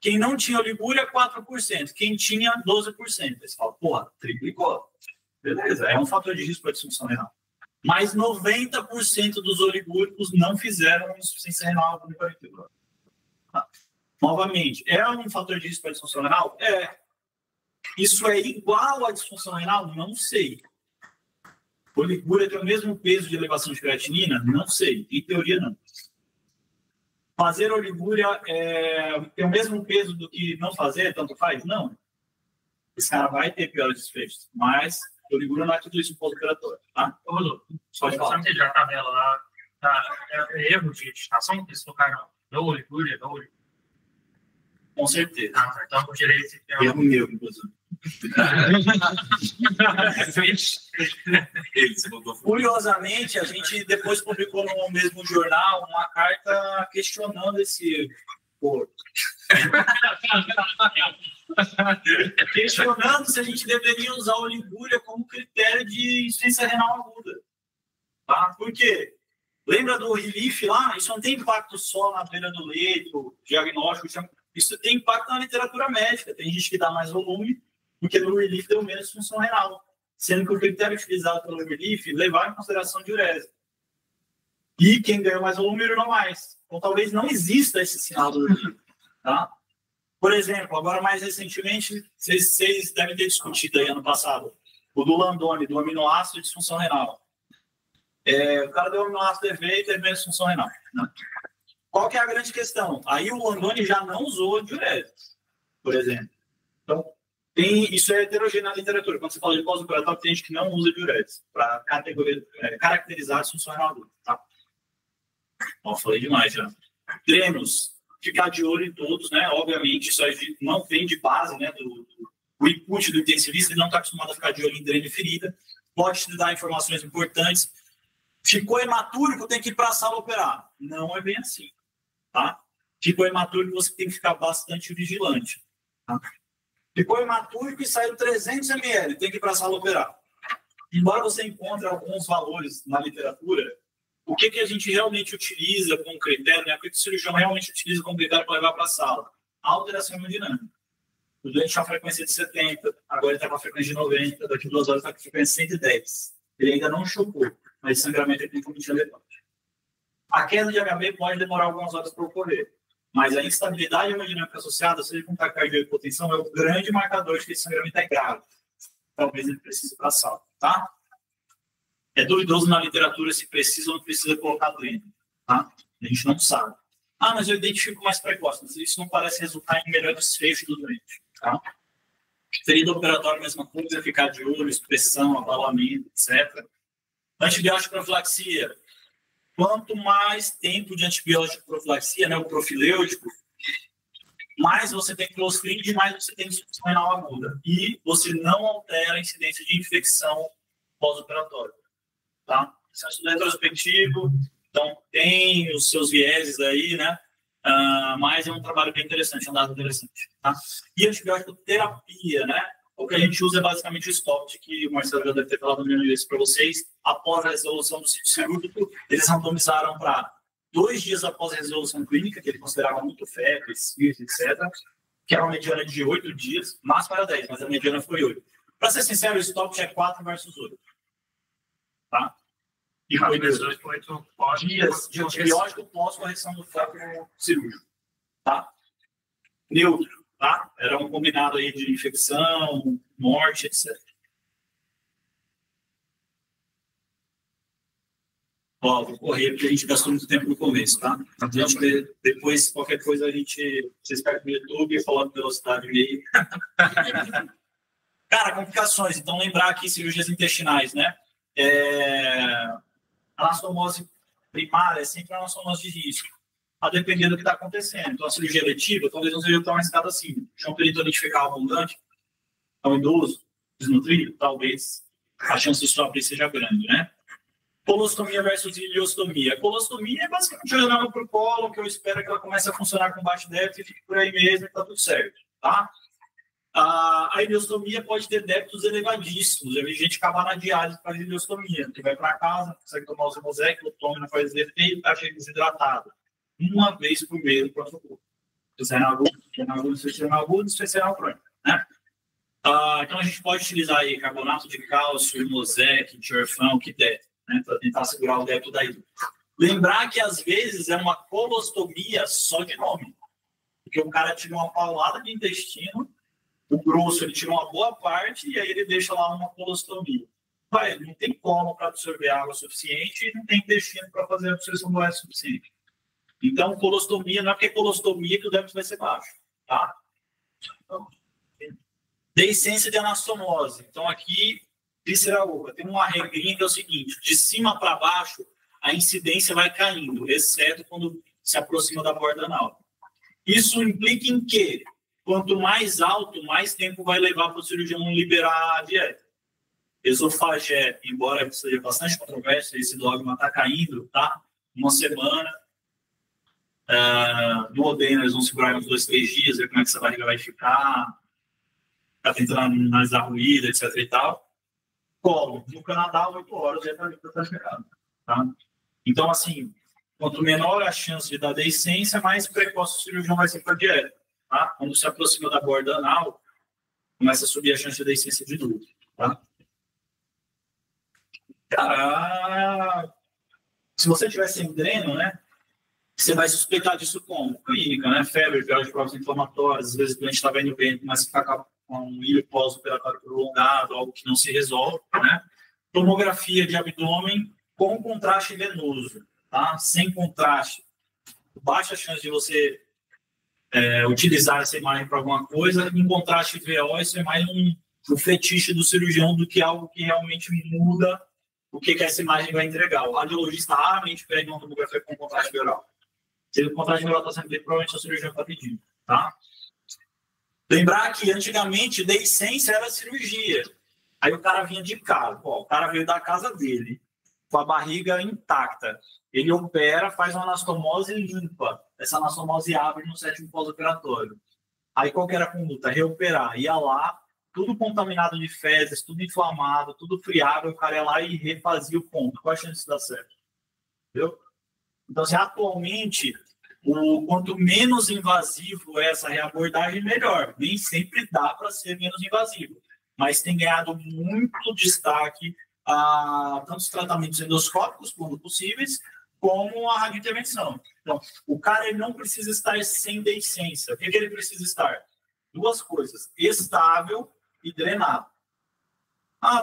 Quem não tinha oligúria, 4%. Quem tinha, 12%. Você fala, porra, triplicou. Beleza, é um fator de risco para disfunção renal. Mas 90% dos oligúricos não fizeram insuficiência renal no 48 horas. Tá? Novamente, é um fator de risco para disfunção renal? É. Isso é igual à disfunção renal? Não sei. Oligúria tem o mesmo peso de elevação de creatinina? Não sei. Em teoria, não. Fazer oligúria tem o mesmo peso do que não fazer, tanto faz? Não. Esse cara vai ter piores desfechos, mas oligúria não é tudo isso no pós-operatório, tá? Ô, Rodolfo, só entender a tabela lá, é erro de digitação que eles tocaram da oligúria, da oligúria. Com certeza. Então, por direito... Erro meu, inclusive. Curiosamente, a gente depois publicou no mesmo jornal uma carta questionando esse questionando se a gente deveria usar a oligúria como critério de insuficiência renal aguda. Tá? Por quê? Lembra do RELIEF lá? Isso não tem impacto só na beira do leito, diagnóstico, isso tem impacto na literatura médica. Tem gente que dá mais volume, porque no RELIEF deu menos função renal, sendo que o critério utilizado pelo RELIEF levava em consideração a diurese. E quem ganhou mais volume urinou mais. Então, talvez não exista esse sinal do RELIEF. Tá? Por exemplo, agora mais recentemente, vocês devem ter discutido aí ano passado, o do Landone, do aminoácido de disfunção renal. O cara deu aminoácido EV e teve menos disfunção renal. Né? Qual que é a grande questão? Aí o Landone já não usou diurese, por exemplo. Então, isso é heterogêneo na literatura. Quando você fala de pós-operatório, tem gente que não usa diurese para caracterizar a disfunção renal aguda. Tá? Ó, falei demais já. Treinos, ficar de olho em todos, né? Obviamente, isso aí não vem de base, né? O input do intensivista, ele não está acostumado a ficar de olho em dreno e ferida. Pode te dar informações importantes. Ficou hematúrico, tem que ir para a sala operar. Não é bem assim. Tá? Ficou hematúrico, você tem que ficar bastante vigilante. Tá? Ficou hematúrico e saiu 300 ml, tem que ir para a sala operar. Embora você encontre alguns valores na literatura, o que a gente realmente utiliza como critério, né? O que o cirurgião realmente utiliza como critério para levar para a sala? A alteração hemodinâmica. O doente tinha uma frequência de 70, agora ele está com a frequência de 90, daqui a 2 horas está com a frequência de 110. Ele ainda não chocou, mas sangramento ele tem como relevante. A queda de HB pode demorar algumas horas para ocorrer, mas a instabilidade hemodinâmica associada, seja com taquicardia e hipotensão, é o grande marcador de que esse sangramento é grave. Talvez ele precise ir para a sala, tá? É duvidoso na literatura se precisa ou não precisa colocar dreno, tá? A gente não sabe. Ah, mas eu identifico mais precoce, mas isso não parece resultar em melhor desfecho do doente, tá? Ferida operatória, mesma coisa, ficar de olho, expressão, abalamento, etc. Antibiótico profilaxia. Quanto mais tempo de antibiótico profilaxia, né, o profilêutico, mais você tem clostridium, mais você tem disfunção renal aguda. E você não altera a incidência de infecção pós-operatória. Tá? Isso é um estudo retrospectivo, então tem os seus vieses aí, né? Mas é um trabalho bem interessante, um dado interessante. Tá? E antibiótico terapia, né? O que a gente usa é basicamente o SCOPT, que o Marcelo já deve ter falado milhões de vezes para vocês. Após a resolução do sítio cirúrgico, eles randomizaram para 2 dias após a resolução clínica, que ele considerava muito febre, espírito, etc., que era uma mediana de 8 dias, máximo era 10, mas a mediana foi 8. Para ser sincero, o SCOPT é 4 versus 8. Tá? E foi 8 dias de antibiótico pós-correção do foco cirúrgico. Tá? Neutro. Tá? Era um combinado aí de infecção, morte, etc. Ó, vou correr porque a gente gastou muito tempo no começo, tá? Depois, qualquer coisa, vocês pegam no YouTube e falam velocidade aí. Cara, complicações. Então, lembrar aqui cirurgias intestinais, né? A anastomose primária é sempre a anastomose de risco, a depender do que está acontecendo. Então, a cirurgia letiva talvez não seja tão arriscada assim. Chão peritonite fecal abundante, ao idoso, desnutrido, talvez a chance disso abrir seja grande, né? Colostomia versus ileostomia. A colostomia é basicamente olhando para o colo, que eu espero que ela comece a funcionar com baixo débito e fique por aí mesmo e está tudo certo, tá? A ileostomia pode ter débitos elevadíssimos. Já vi gente acabar na diálise para a ileostomia, que vai para casa, consegue tomar o Zimosec, toma, não faz efeito, está cheio desidratado. Uma vez por mês no pronto-socorro. Especial agudo, especial crônico, né? Então a gente pode utilizar aí carbonato de cálcio, Zimosec, diorfão, que der, né? Para tentar segurar o débito daí. Lembrar que às vezes é uma colostomia só de nome. Porque o cara tira uma paulada de intestino, o grosso ele tira uma boa parte e aí ele deixa lá uma colostomia. Não tem como para absorver água suficiente e não tem intestino para fazer a absorção do ar suficiente. Então, colostomia, não é porque é colostomia que o débito vai ser baixo, tá? Então, deiscência de anastomose. Então, aqui, visceral, tem uma regrinha que é o seguinte, de cima para baixo, a incidência vai caindo, exceto quando se aproxima da borda anal. Isso implica em que, quanto mais alto, mais tempo vai levar para o cirurgião liberar a dieta. Esofagé, embora seja bastante controverso, esse dogma está caindo, tá? Uma semana. Duodeno, eles vão segurar uns 2, 3 dias, ver como é que essa barriga vai ficar, tá tentando analisar ruído, etc e tal. Colo, no Canadá, 8 horas já está chegando, tá? Então, assim, quanto menor a chance de dar deiscência, mais precoce o cirurgião vai ser para a dieta, tá? Quando se aproxima da borda anal, começa a subir a chance de deiscência de novo, tá? Se você tiver sem dreno, né? Você vai suspeitar disso como? Clínica, né? Febre, pior de provas inflamatórias, às vezes o doente está vendo bem, começa a ficar com um ilho pós-operatório prolongado, algo que não se resolve, né? Tomografia de abdômen com contraste venoso, tá? Sem contraste. Baixa chance de você utilizar essa imagem para alguma coisa. Em contraste VO, isso é mais um fetiche do cirurgião do que algo que realmente muda o que essa imagem vai entregar. O radiologista raramente pede uma tomografia com contraste venoso. Se o contraste venoso está sendo feito, provavelmente o cirurgião está pedindo, tá? Lembrar que antigamente deiscência era cirurgia. Aí o cara vinha de casa, o cara veio da casa dele, com a barriga intacta. Ele opera, faz uma anastomose e limpa. Essa anastomose abre no 7º pós-operatório. Aí qual que era a conduta? Reoperar. Ia lá, tudo contaminado de fezes, tudo inflamado, tudo friável, o cara ia lá e refazia o ponto. Qual a chance de dar certo? Entendeu? Então, assim, atualmente, quanto menos invasivo é essa reabordagem, melhor. Nem sempre dá para ser menos invasivo, mas tem ganhado muito destaque tanto os tratamentos endoscópicos, quando possíveis, como a radiointervenção. Então, o cara ele não precisa estar sem deiscência. O que ele precisa estar? 2 coisas: estável e drenado.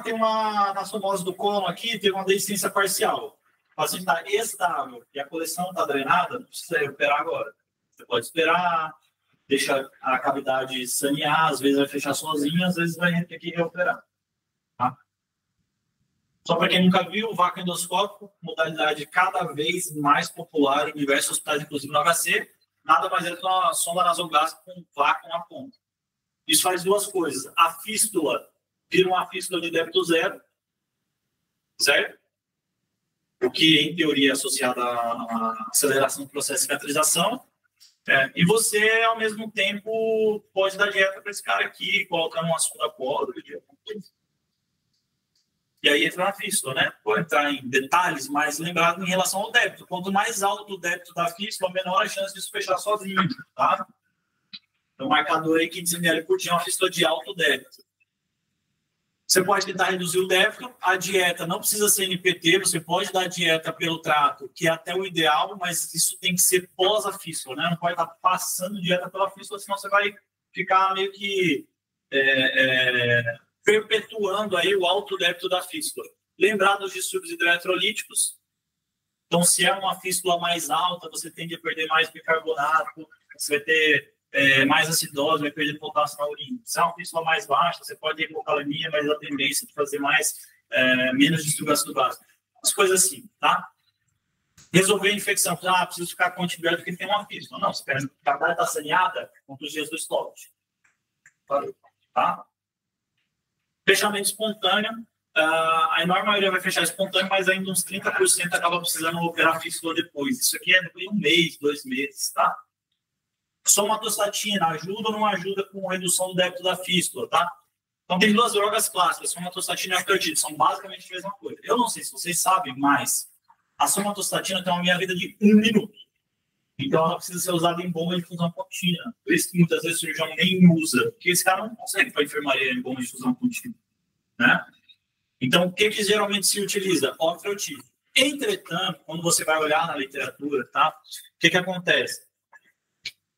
Tem uma anastomose do colo aqui, teve uma deiscência parcial. O paciente está estável e a coleção está drenada, não precisa recuperar agora. Você pode esperar, deixa a cavidade sanear, às vezes vai fechar sozinho, às vezes vai ter que reoperar. Tá? Só para quem nunca viu, o vácuo endoscópico, modalidade cada vez mais popular em diversos hospitais, inclusive no HC, nada mais é do que uma sonda nasogástrica com vácuo na ponta. Isso faz 2 coisas. A fístula vira uma fístula de débito zero, certo? o que, em teoria, é associado à aceleração do processo de cicatrização. E você, ao mesmo tempo, pode dar dieta para esse cara aqui, colocando uma segunda poda, e aí entra na fístula, né? Pode entrar em detalhes, mas lembrado em relação ao débito. Quanto mais alto o débito da fístula, menor a chance de isso fechar sozinho, tá? Então, o marcador aí, 500 ml por dia, é uma fístula de alto débito. Você pode tentar reduzir o débito. A dieta não precisa ser NPT, você pode dar dieta pelo trato, que é até o ideal, mas isso tem que ser pós a fístula, né? Não pode estar passando dieta pela fístula, senão você vai ficar meio que perpetuando aí o alto débito da fístula. Lembrar dos distúrbios hidroeletrolíticos. Então, se é uma fístula mais alta, você tende a perder mais bicarbonato, você vai ter mais acidose, vai perder potássio na urina. Se é uma fístula mais baixa, você pode ter hipocalemia, mas a tendência de fazer menos distúrbio ácido básico. As coisas assim, tá? Resolver a infecção. Preciso ficar com antibiótico porque tem uma fístula. Não, se a cavidade está saneada, quantos dias do estômago? Tá? Fechamento espontâneo. A enorme maioria vai fechar espontâneo, mas ainda uns 30% acaba precisando operar a fístula depois. Isso aqui é de 1 mês, 2 meses, tá? Somatostatina, ajuda ou não ajuda com redução do débito da fístula, tá? Então, tem 2 drogas clássicas, somatostatina e afrodite, são basicamente a mesma coisa. Eu não sei se vocês sabem, mas a somatostatina tem uma meia-vida de 1 minuto. Então, ela precisa ser usada em bomba de fusão contínua. Por isso que muitas vezes o cirurgião nem usa, porque esse cara não consegue para a enfermaria em bomba de fusão contínua, né? Então, o que geralmente se utiliza? Afrodite. Entretanto, quando você vai olhar na literatura, tá? O que acontece?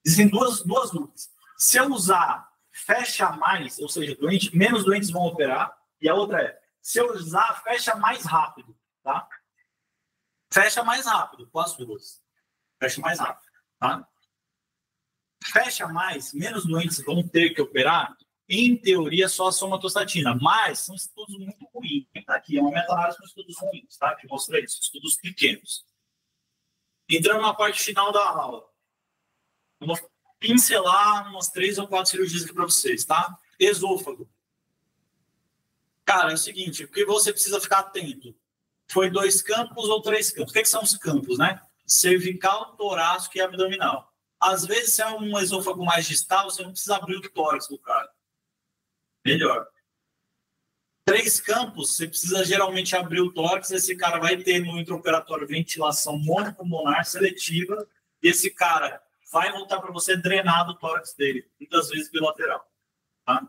Existem duas dúvidas. Se eu usar fecha mais, ou seja, menos doentes vão operar, e a outra é, se eu usar fecha mais rápido, tá? Fecha mais rápido, com as duas. Fecha mais rápido, tá? Fecha mais, menos doentes vão ter que operar, em teoria, só a somatostatina, mas são estudos muito ruins. Aqui é uma meta-análise com estudos ruins, tá? Que mostra isso, estudos pequenos. Entrando na parte final da aula, eu vou pincelar umas 3 ou 4 cirurgias aqui para vocês, tá? Esôfago. Cara, é o seguinte, o que você precisa ficar atento? Foi 2 campos ou 3 campos? O que são os campos, né? Cervical, torácico e abdominal. Às vezes, se é um esôfago mais distal, você não precisa abrir o tórax do cara. Melhor. 3 campos, você precisa geralmente abrir o tórax, esse cara vai ter no intraoperatório ventilação monopulmonar seletiva, e esse cara vai voltar para você drenado o tórax dele, muitas vezes bilateral, tá?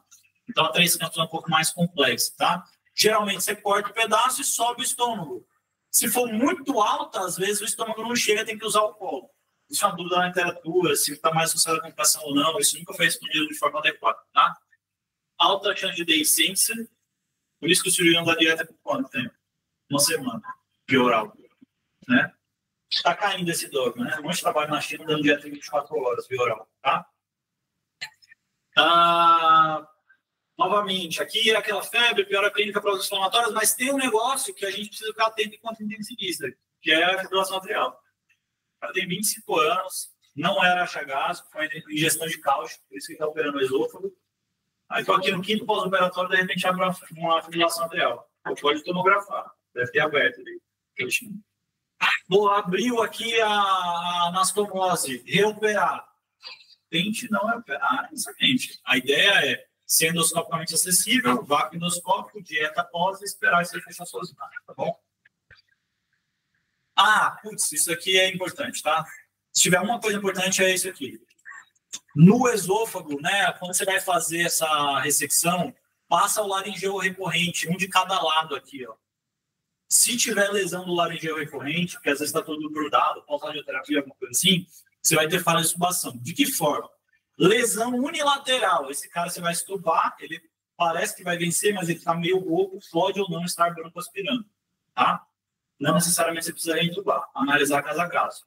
Então, a 3 campos é um pouco mais complexo, tá? Geralmente, você corta o pedaço e sobe o estômago. Se for muito alto, às vezes o estômago não chega, tem que usar o colo. Isso é uma dúvida na literatura, se está mais associado à complicação ou não, isso nunca foi respondido de forma adequada, tá? Alta chance de deiscência, por isso que o cirurgião dá dieta por quanto tempo? 1 semana, via oral, né? Está caindo esse dogma, né? Um monte de trabalho na China dando dieta em 24 horas, via oral, tá? Novamente, aqui é aquela febre, piora clínica para os inflamatórios, mas tem um negócio que a gente precisa ficar atento enquanto intensivista, que é a fibrilação atrial. O cara tem 25 anos, não era chagasco, foi ingestão de cálcio, por isso que está operando o esôfago. Aí estou aqui no 5º pós-operatório, de repente abre uma fibrilação atrial. Pode tomografar, deve ter aberto ali. Abriu aqui a anastomose, reoperar. Tente não operar necessariamente. A ideia é ser endoscopicamente acessível, vácuo endoscópico, dieta pós e esperar isso fechar suas marcas, tá bom? Isso aqui é importante, tá? Se tiver uma coisa importante, é isso aqui. No esôfago, né, quando você vai fazer essa ressecção, passa o laringeu recorrente, um de cada lado aqui, ó. Se tiver lesão do laringeu recorrente, porque às vezes está todo grudado, pós-radioterapia, alguma coisa assim, você vai ter falha de extubação. De que forma? Lesão unilateral. Esse cara você vai extubar, ele parece que vai vencer, mas ele está meio rouco, pode ou não estar broncoaspirando, tá? Não necessariamente você precisa reintubar, analisar caso a caso.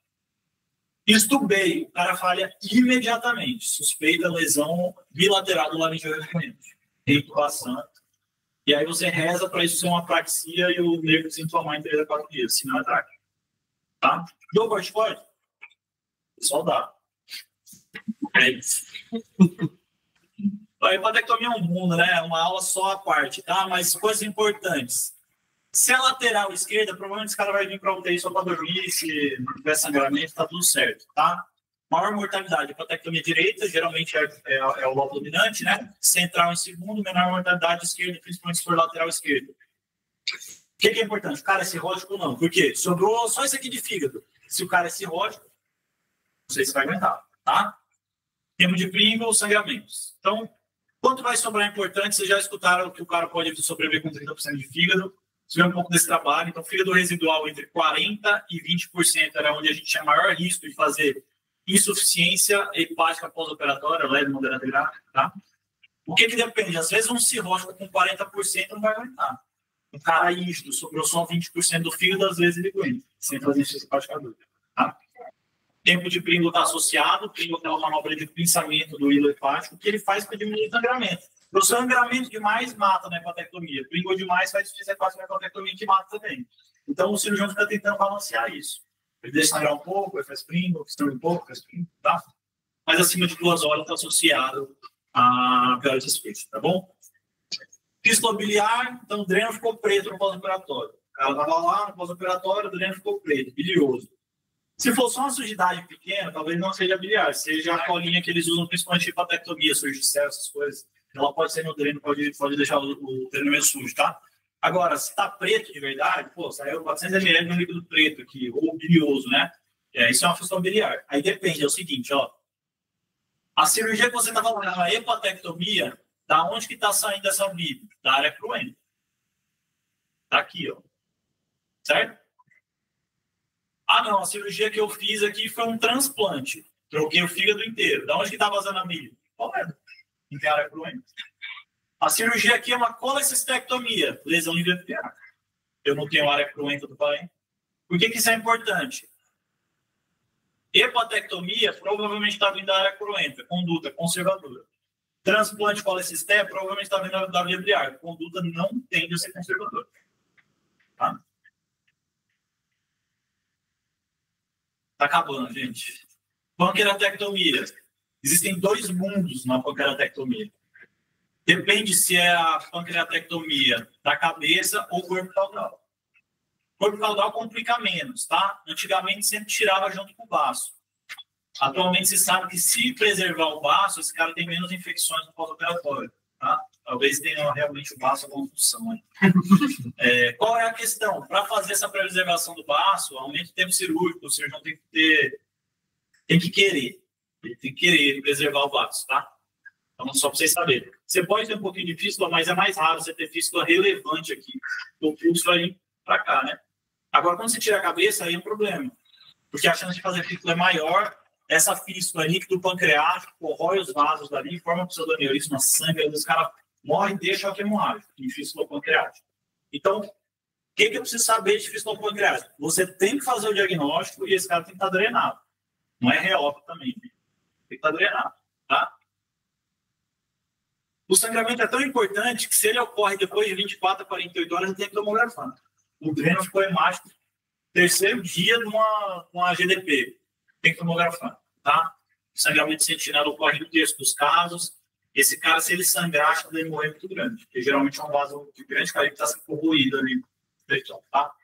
Estubei, o cara falha imediatamente. Suspeita lesão bilateral do laringeu recorrente. Reintubação. E aí você reza para isso ser uma apraxia e o nervo desinflamar em 3 a 4 dias, senão é trágico. Tá? Dou corticoide? O pessoal dá. É isso. A hepatectomia é um mundo, né? Uma aula só à parte, tá? Mas coisas importantes. Se é lateral esquerda, provavelmente esse cara vai vir para UTI só para dormir, se não tiver sangramento, tá tudo certo, tá? Maior mortalidade, hepatectomia direita, geralmente é o lobo dominante, né? Central em segundo, menor mortalidade esquerda, principalmente se for lateral esquerdo. O que é importante? O cara é cirrótico ou não? Por quê? Sobrou só isso aqui de fígado. Se o cara é cirrótico, não sei se vai aguentar, tá? Tempo de Pringle, sangramentos. Então, quanto vai sobrar importante, vocês já escutaram que o cara pode sobreviver com 30% de fígado. Você vê um pouco desse trabalho. Então, fígado residual entre 40% e 20% era onde a gente tinha maior risco de fazer insuficiência hepática pós-operatória, leve, moderada e grave, tá? O que depende? Às vezes um cirrótico com 40% não vai aguentar. Um cara rígido, sobrou só 20% do fígado, às vezes ele aguenta, sem fazer insuficiência hepática aguda, tá? Tempo de Pringle está associado, Pringle é uma manobra de pinçamento do hilo hepático, que ele faz para diminuir o sangramento. O sangramento demais mata na hepatectomia. Pringle demais faz insuficiência hepática na hepatectomia, que mata também. Então, o cirurgião fica tentando balancear isso. Ele deixa sangrar um pouco, ele faz Pringle, sangra um pouco, faz Pringle, tá? Mas acima de 2 horas está associado a piores efeitos, tá bom? Fístula biliar, então o dreno ficou preto no pós-operatório. O cara estava lá no pós-operatório, o dreno ficou preto, bilioso. Se for só uma sujidade pequena, talvez não seja biliar, seja a colinha que eles usam principalmente em hepatectomia, surgicel, essas coisas. Ela pode ser no dreno, pode deixar o dreno meio sujo, tá? Agora, se tá preto de verdade, pô, saiu 400 ml de um líquido preto aqui, ou bilioso, né? Isso é uma fístula biliar. Aí depende, é o seguinte, ó. A cirurgia que você tá falando, a hepatectomia, da onde que tá saindo essa bile? Da área cruenta. Tá aqui, ó. Certo? Ah, não, a cirurgia que eu fiz aqui foi um transplante. Troquei o fígado inteiro. Da onde que tá vazando a bile? Qual é? Em que área cruenta? A cirurgia aqui é uma colecistectomia, lesão livre-apiar. Eu não tenho área cruenta do pai. Por que isso é importante? Hepatectomia provavelmente está vindo da área cruenta, conduta conservadora. Transplante colecistéia provavelmente está vindo da via biliar. Conduta não tende a ser conservadora. Tá? Tá acabando, gente. Pancreatectomia. Existem 2 mundos na pancreatectomia. Depende se é a pancreatectomia da cabeça ou corpo caudal. Corpo caudal complica menos, tá? Antigamente sempre tirava junto com o baço. Atualmente se sabe que se preservar o baço, esse cara tem menos infecções no pós-operatório, tá? Talvez tenha realmente o baço alguma função aí. Qual é a questão? Para fazer essa preservação do baço, aumenta o tempo cirúrgico, o cirurgião tem que querer. Ele tem que querer preservar o baço, tá? Então, só para vocês saberem. Você pode ter um pouquinho de fístula, mas é mais raro você ter fístula relevante aqui. O fluxo vai vir para cá, né? Agora, quando você tira a cabeça, aí é um problema. Porque a chance de fazer fístula é maior. Essa fístula, líquido pancreático, corrói os vasos dali, forma pseudoneurisma, sangue, os caras morrem e deixam a hemorrágica em fístula pancreática. Então, o que eu preciso saber de fístula pancreática? Você tem que fazer o diagnóstico e esse cara tem que estar drenado. Não é reópio também. Tem que estar drenado, tá? O sangramento é tão importante que se ele ocorre depois de 24 a 48 horas, ele tem que tomografar. O dreno ficou hemático, 3º dia de uma GDP. Tem que tomografar, tá? O sangramento de sentinela ocorre no terço dos casos. Esse cara, se ele sangrar, acho que ele morrer muito grande. Porque geralmente é um vaso de grande calibre que está sendo corroído ali. Tá?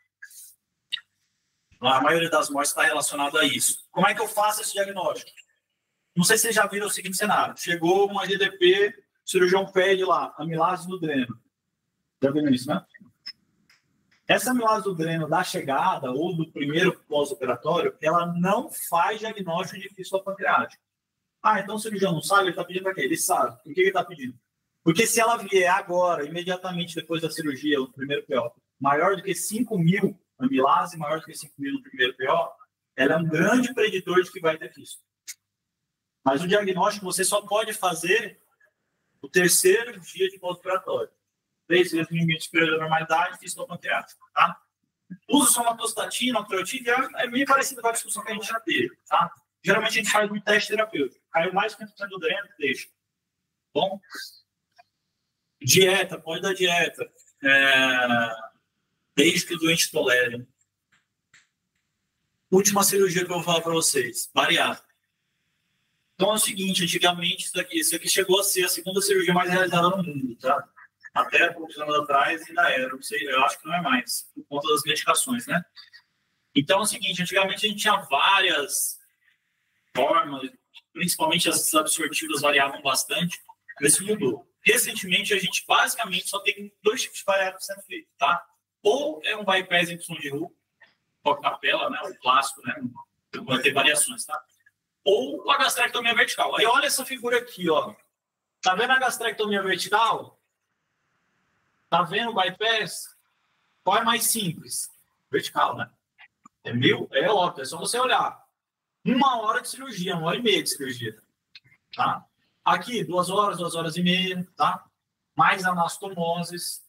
A maioria das mortes está relacionada a isso. Como é que eu faço esse diagnóstico? Não sei se vocês já viram o seguinte cenário. Chegou uma GDP, o cirurgião pede lá, amilase do dreno. Já viram isso, né? Essa amilase do dreno da chegada ou do primeiro pós-operatório, ela não faz diagnóstico de fístula pancreática. Ah, então o cirurgião não sabe, ele está pedindo para quê? Ele sabe. Por que ele está pedindo? Porque se ela vier agora, imediatamente depois da cirurgia, o primeiro PO, maior do que 5.000, amilase maior do que 5.000 no primeiro PO, ela é um grande preditor de que vai ter fístula. Mas o diagnóstico você só pode fazer o 3º dia de pós-operatório. 3 vezes no limite superior da normalidade, fístula pancreática, tá? Uso somatostatina, octreotide, é meio parecido com a discussão que a gente já teve, tá? Geralmente a gente faz um teste terapêutico. Caiu mais de 50% do dreno, deixa. Bom? Dieta, pode dar dieta. Desde que o doente tolere. Última cirurgia que eu vou falar para vocês, bariátrica. Então é o seguinte, antigamente isso aqui chegou a ser a 2ª cirurgia mais realizada no mundo, tá? Até poucos anos atrás ainda era, não sei, eu acho que não é mais, por conta das medicações, né? Então é o seguinte, antigamente a gente tinha várias formas, principalmente as absortivas variavam bastante, mas isso mudou. Recentemente a gente basicamente só tem 2 tipos de bariátrica sendo feito, tá? Ou é um bypass em função de Roux, ou capela, né? O clássico, né? Vai ter variações, tá? Ou a gastrectomia vertical. Aí olha essa figura aqui, ó. Tá vendo a gastrectomia vertical? Tá vendo o bypass? Qual é mais simples? Vertical, né? É óbvio, é só você olhar. 1 hora de cirurgia, 1h30 de cirurgia. Tá? Aqui, 2 horas, 2h30, tá? Mais anastomoses.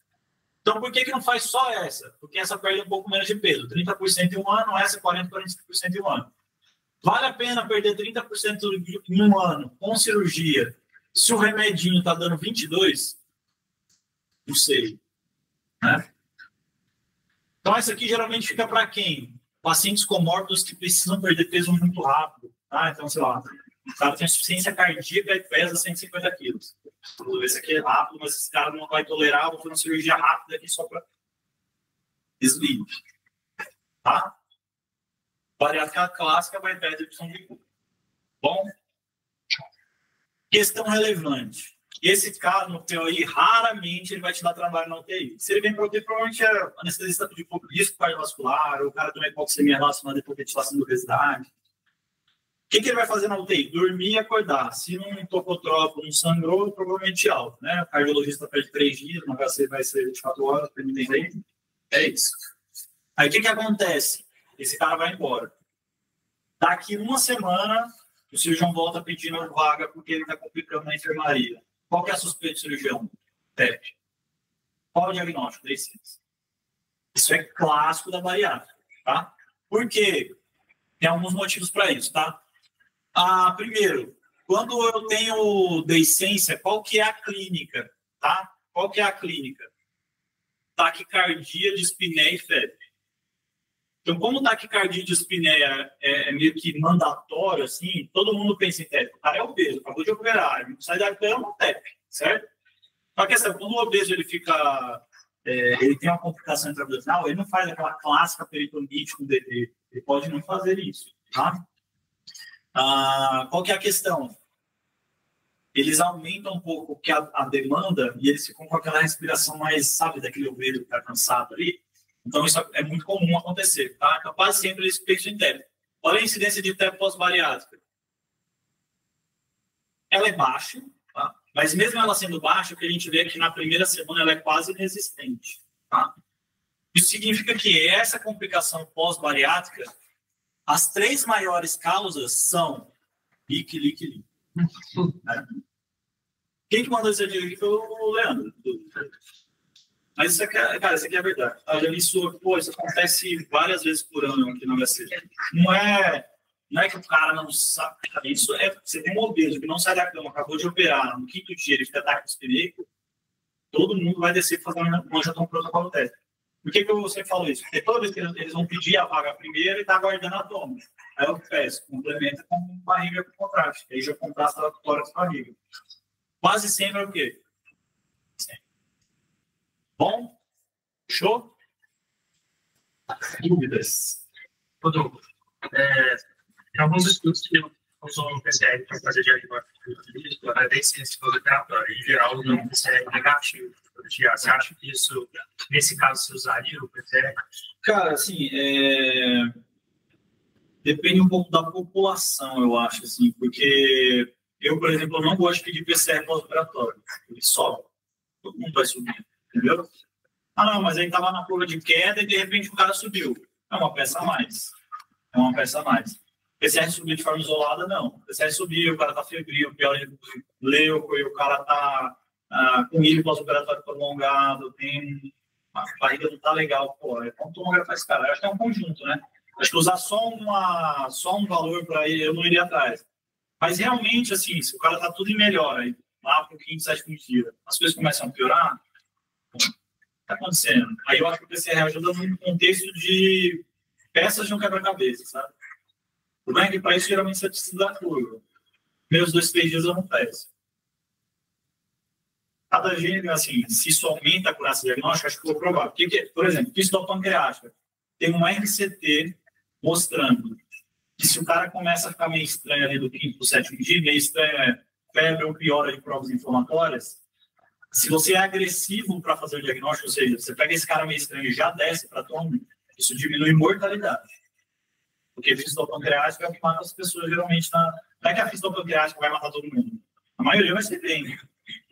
Então, por que não faz só essa? Porque essa perde um pouco menos de peso. 30% em 1 ano, essa 45% em 1 ano. Vale a pena perder 30% em 1 ano com cirurgia se o remedinho está dando 22%? Não sei. Né? Então, essa aqui geralmente fica para quem? Pacientes comórbidos que precisam perder peso muito rápido. Tá? Então, sei lá, o cara tem insuficiência cardíaca e pesa 150 quilos. Esse aqui é rápido, mas esse cara não vai tolerar, vou fazer uma cirurgia rápida aqui só para desligue. Tá? Bariátrica clássica vai ter a opção de culpa. Bom, questão relevante. Esse cara no TOI, raramente ele vai te dar trabalho na UTI. Se ele vem para UTI, provavelmente é anestesista de risco cardiovascular, ou o cara tem uma hipoxemia relacionada à hipoventilação do obesidade. O que ele vai fazer na UTI? Dormir e acordar. Se não tocou tropo, não sangrou, provavelmente alto. Né? O cardiologista pede 3 dias, no HC vai ser 24 horas, para ele entender. É isso. Aí o que acontece? Esse cara vai embora. Daqui 1 semana, o cirurgião volta pedindo vaga porque ele está complicando na enfermaria. Qual que é a suspeita de cirurgião? TEP. Qual é o diagnóstico? 3 cis. Isso é clássico da bariátrica, tá? Por quê? Tem alguns motivos para isso, tá? Primeiro, quando eu tenho deiscência, qual que é a clínica, tá? Qual que é a clínica? Taquicardia, dispneia e febre. Então, como taquicardia e dispneia é meio que mandatório, assim, todo mundo pensa em TEP. O cara é obeso, acabou de operar, ele sai da cama, TEP, certo? Só que quando o obeso ele fica, ele tem uma complicação intraabdominal, ele não faz aquela clássica peritonite com DT. Ele pode não fazer isso, tá? Qual que é a questão? Eles aumentam um pouco a demanda e eles ficam com aquela respiração mais, sabe, daquele obeso que está cansado ali. Então, isso é muito comum acontecer, tá? Então, quase sempre eles pensam em TEP. Olha a incidência de TEP pós-bariátrica. Ela é baixa, tá? Mas mesmo ela sendo baixa, o que a gente vê é que na primeira semana ela é quase inexistente, tá? Isso significa que essa complicação pós-bariátrica, as 3 maiores causas são lique. Né? Quem que mandou esse aqui foi o Leandro. Mas isso aqui, cara, isso aqui é verdade. Eu já vi isso acontece várias vezes por ano aqui no HC. Não é que o cara não sabe. Isso é, você tem um obeso que não sai da cama, acabou de operar, no 5º dia ele fica ataque espineico, todo mundo vai descer para fazer uma um protocolo técnico. Por que eu sempre falo isso? Porque toda vez que eles vão pedir a vaga primeiro, ele está aguardando a toma. Aí eu peço, complementa com barriga com contraste. Aí já contrasta o tórax com barriga. Quase sempre é o quê? Bom? Show? Dúvidas? Rodolfo, tem alguns estudos que usam o PCR para fazer diagnóstico para deficiência respiratória. Em geral, não é negativo. Você acha que isso, nesse caso, se usaria o PCR? Cara, assim, depende um pouco da população, eu acho, assim, porque eu, por exemplo, não gosto de pedir PCR pós-operatório. Ele sobe. Todo mundo vai subir. Entendeu? Não, mas aí estava na curva de queda e de repente o cara subiu. É uma peça a mais. PCR subir de forma isolada, não. PCR subiu, o cara está febril, pior de leuco, e o cara está com ilho pós-operatório prolongado, a barriga não está legal. Pô, então tomografar esse cara. Eu acho que é um conjunto, né? Acho que usar só um valor para ele, eu não iria atrás. Mas realmente, assim, se o cara está tudo em melhora, aí, lá para o 5º, 7º dia, as coisas começam a piorar, está acontecendo. Aí eu acho que o PCR ajuda no contexto de peças de um quebra-cabeça, sabe? O problema é que para isso geralmente você precisa da curva. Meus 2, 3 dias eu não peço. cada gene, assim, se isso aumenta a acurácia diagnóstica, acho que eu vou provar. Por exemplo, fístula pancreática. Tem um RCT mostrando que se o cara começa a ficar meio estranho ali do 5º para o 7º dia, meio estranho, febre ou piora de provas inflamatórias, se você é agressivo para fazer o diagnóstico, ou seja, você pega esse cara meio estranho e já desce para tomar, isso diminui mortalidade. Porque fístula pancreática é o que mata as pessoas geralmente. Não é que a fístula pancreática vai matar todo mundo. A maioria vai ser bem.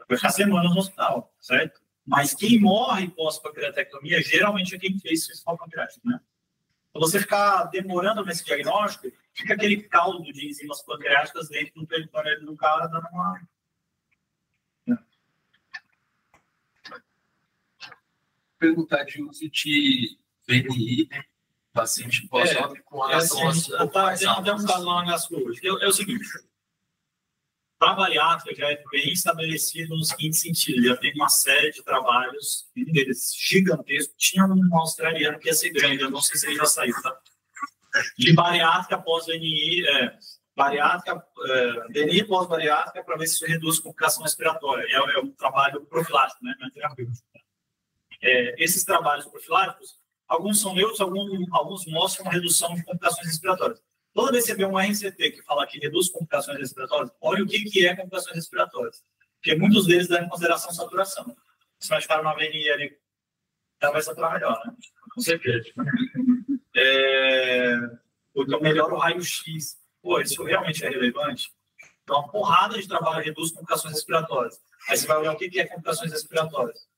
Vai ficar semanas no hospital, certo? Mas quem morre pós-pancreatectomia geralmente é quem fez fístula pancreática, né? Então, você ficar demorando nesse diagnóstico, fica aquele caldo de enzimas pancreáticas dentro do território do cara, dando uma... Perguntar de uso de VNI, paciente pós-óbito com relação a... Tem um caso lá na hoje. É o seguinte, para a bariátrica já é bem estabelecido no seguinte sentido, já tem uma série de trabalhos, um deles gigantesco, tinha um australiano que ia ser grande, eu não sei se ele já saiu, tá? De bariátrica pós-VNI, VNI pós-bariátrica para ver se isso reduz complicação respiratória. É um trabalho profilático, né? Esses trabalhos profiláticos, alguns são neutros, alguns mostram uma redução de complicações respiratórias. Toda vez que você vê um RCT que fala que reduz complicações respiratórias, olha o que é complicações respiratórias. Porque muitos deles levam em consideração saturação. Se nós ficarmos na VNI ali, ela vai saturar melhor, né? Com certeza. Então, melhora o raio-x. Pô, isso realmente é relevante? Então, uma porrada de trabalho reduz complicações respiratórias. Aí você vai olhar o que é complicações respiratórias.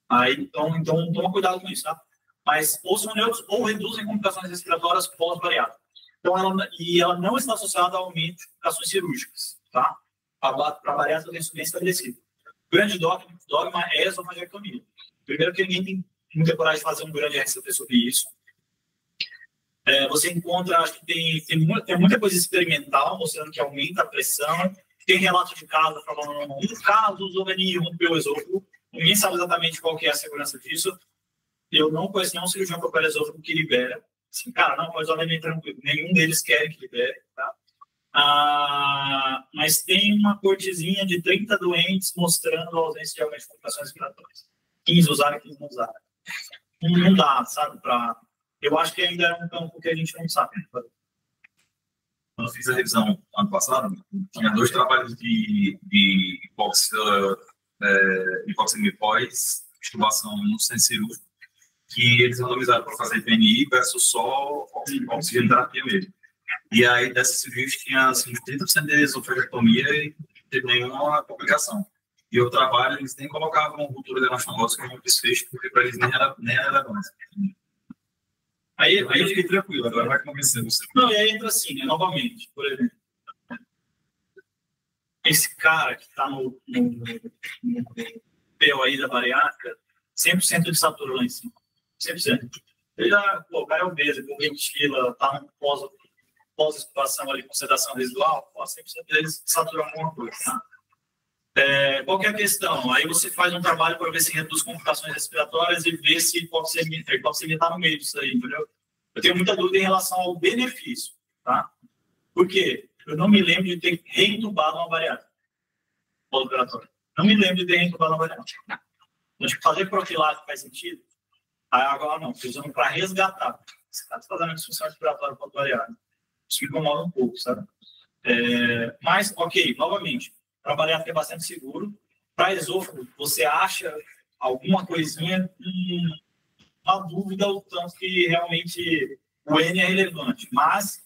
Aí, então toma cuidado com isso, tá? Mas ou são neutros ou reduzem complicações respiratórias pós-bariátrica. Então, ela não está associada ao aumento de complicações cirúrgicas, tá? Para bariátrica tem isso bem estabelecido. O grande dogma é a esofagectomia. Primeiro que ninguém tem muita coragem de fazer um grande RCT sobre isso. Você encontra, acho que tem muita coisa experimental mostrando que aumenta a pressão. Tem relatos de casos falando um caso usou VNI, rompeu o esôfago. Ninguém sabe exatamente qual que é a segurança disso. Eu não conheço nenhum cirurgião que opera esôfago que libera. Assim, cara, não, pode usar VNI tranquilo. Nenhum deles quer que libere, tá? Mas tem uma cortezinha de 30 doentes mostrando a ausência de aumento de complicações respiratórias. 15 usaram e 15 não usaram. Não dá, sabe? Eu acho que ainda é um campo que a gente não sabe. Quando eu fiz a revisão ano passado, tinha 2 trabalhos de hipóxia pós, extubação no centro cirúrgico, que eles randomizaram para fazer PNI versus só oxigenoterapia mesmo. E aí, dessas cirurgias, tinha assim, 30% de esofagectomia e não teve nenhuma complicação. E o trabalho, eles nem colocavam ruptura de anastomose como desfecho, porque para eles nem era relevante. Aí eu fiquei tranquilo, agora vai convencer você. Não, e aí entra assim, né, novamente, por exemplo. Esse cara que está no POI da bariátrica, 100% de satura lá em cima. 100%. O cara é obeso, com ventila, está no pós-extubação ali com sedação residual, 100% deles saturam alguma coisa. Tá? Qual que é a questão? Aí você faz um trabalho para ver se reduz complicações respiratórias e ver se hipóxia está no meio disso aí, entendeu? Eu tenho muita dúvida em relação ao benefício, tá? Por quê? Eu não me lembro de ter reintubado uma bariátrica pós-operatória. Não me lembro de ter reintubado uma bariátrica. Então, tipo, fazer profilático faz sentido? Aí agora não, estou usando para resgatar. Você está fazendo disfunção respiratória pós-bariátrica. Isso me incomoda um pouco, sabe? Mas, ok, novamente, para bariátrica é bastante seguro. Para esôfago, você acha alguma coisinha, uma dúvida o tanto que realmente o N é relevante. Mas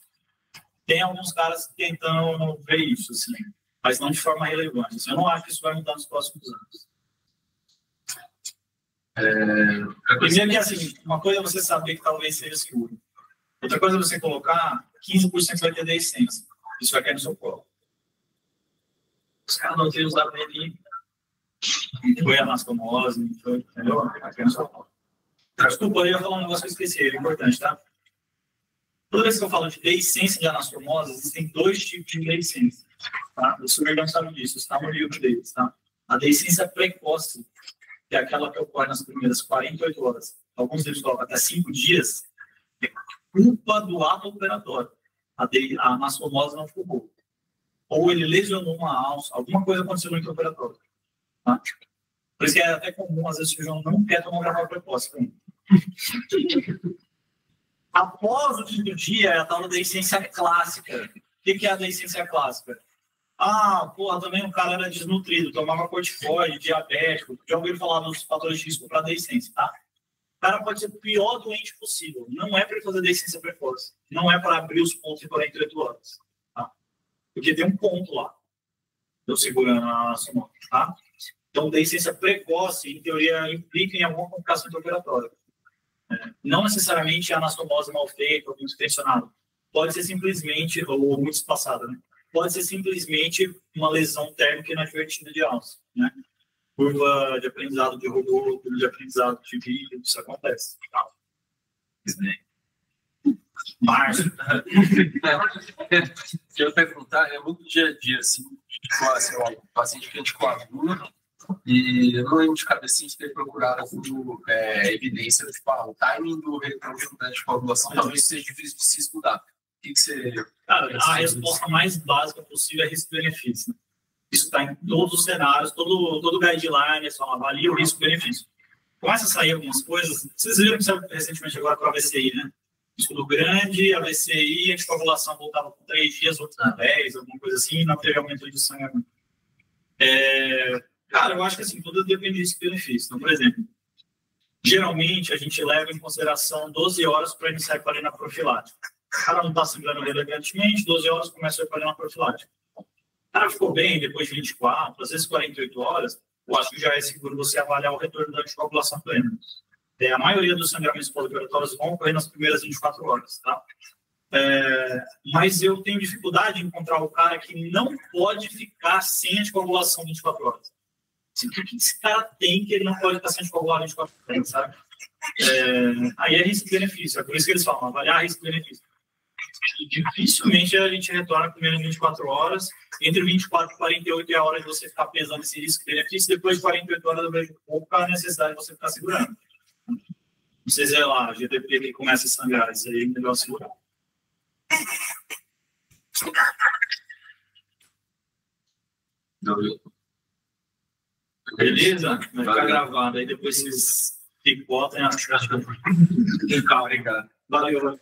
tem alguns caras tentando ver isso, assim, mas não de forma relevante. Eu não acho que isso vai mudar nos próximos anos. Primeiro que, assim, uma coisa é você saber que talvez seja seguro. Outra coisa é você colocar 15% vai ter deiscência. Isso vai cair no seu colo. Os caras não têm usado ele. Foi anastomose, entendeu? Vai cair no seu colo. Desculpa, eu ia falar um negócio que eu esqueci, é importante, tá? Toda vez que eu falo de deiscência de anastomose, existem 2 tipos de deiscência. Tá? O senhor não sabe disso, está no livro deles. Tá? A deiscência precoce, que é aquela que ocorre nas primeiras 48 horas. Alguns deles colocam até 5 dias, é culpa do ato operatório. A anastomose não ficou boa. Ou ele lesionou uma alça, alguma coisa aconteceu no intraoperatório. Tá? Por isso que é até comum, às vezes, o cirurgião não quer tomar um gravado precoce. Após o quinto dia, é a tal da deiscência clássica. O que é a deiscência clássica? Ah, porra, também o cara era desnutrido, tomava corticoide, diabético. Já ouviram falar dos fatores de risco para deiscência, tá? O cara pode ser o pior doente possível. Não é para fazer deiscência precoce. Não é para abrir os pontos em 48 horas. Tá? Porque tem um ponto lá. Eu segurando a sonora, tá? Então, deiscência precoce, em teoria, implica em alguma complicação operatória. Não necessariamente anastomose mal feita ou muito intencionada. Pode ser simplesmente, ou muito espaçada, né? Pode ser simplesmente uma lesão térmica inadvertida de alça, né? Curva de aprendizado de robô, curva de aprendizado de vídeo, isso acontece. Tá? Márcio. Eu ia perguntar, é muito dia a dia, assim, o paciente que a gente coagula, e eu não lembro de cabecinha de ter procurado evidência, tipo, o timing do retorno de coagulação talvez seja difícil de se estudar. O que você... Cara, a resposta mais básica possível é risco-benefício. Isso está em todos os cenários, todo guideline, só avalia o risco-benefício. Começa a sair algumas coisas, vocês viram que recentemente agora com a AVCI, né? Estudo grande, AVCI, a anticoagulação voltava com 3 dias, outros com 10, alguma coisa assim, e não teve aumento de sangramento. Cara, eu acho que assim, tudo depende de risco-benefício. Então, por exemplo, geralmente a gente leva em consideração 12 horas para iniciar a heparina profilática. O cara não está sangrando relevantemente, 12 horas começa a heparina profilática. O cara ficou bem depois de 24, às vezes 48 horas, eu acho que já é seguro você avaliar o retorno da anticoagulação plena. A maioria dos sangramentos pós-operatórios vão ocorrer nas primeiras 24 horas, tá? Mas eu tenho dificuldade em encontrar o cara que não pode ficar sem anticoagulação 24 horas. O que esse cara tem que ele não pode ficar sem anticoagulado 24 horas, sabe? Aí é risco-benefício, é por isso que eles falam, avaliar risco-benefício. Dificilmente a gente retorna primeiro em 24 horas, entre 24 e 48 é a hora de você ficar pesando esse risco-benefício, depois de 48 horas eu vejo pouco a necessidade de você ficar segurando. Não sei se é lá, GTP que começa a sangrar, isso aí é melhor segurar. Beleza? Vai ficar gravado, aí depois vocês picotem, acho que... Obrigado. Valeu.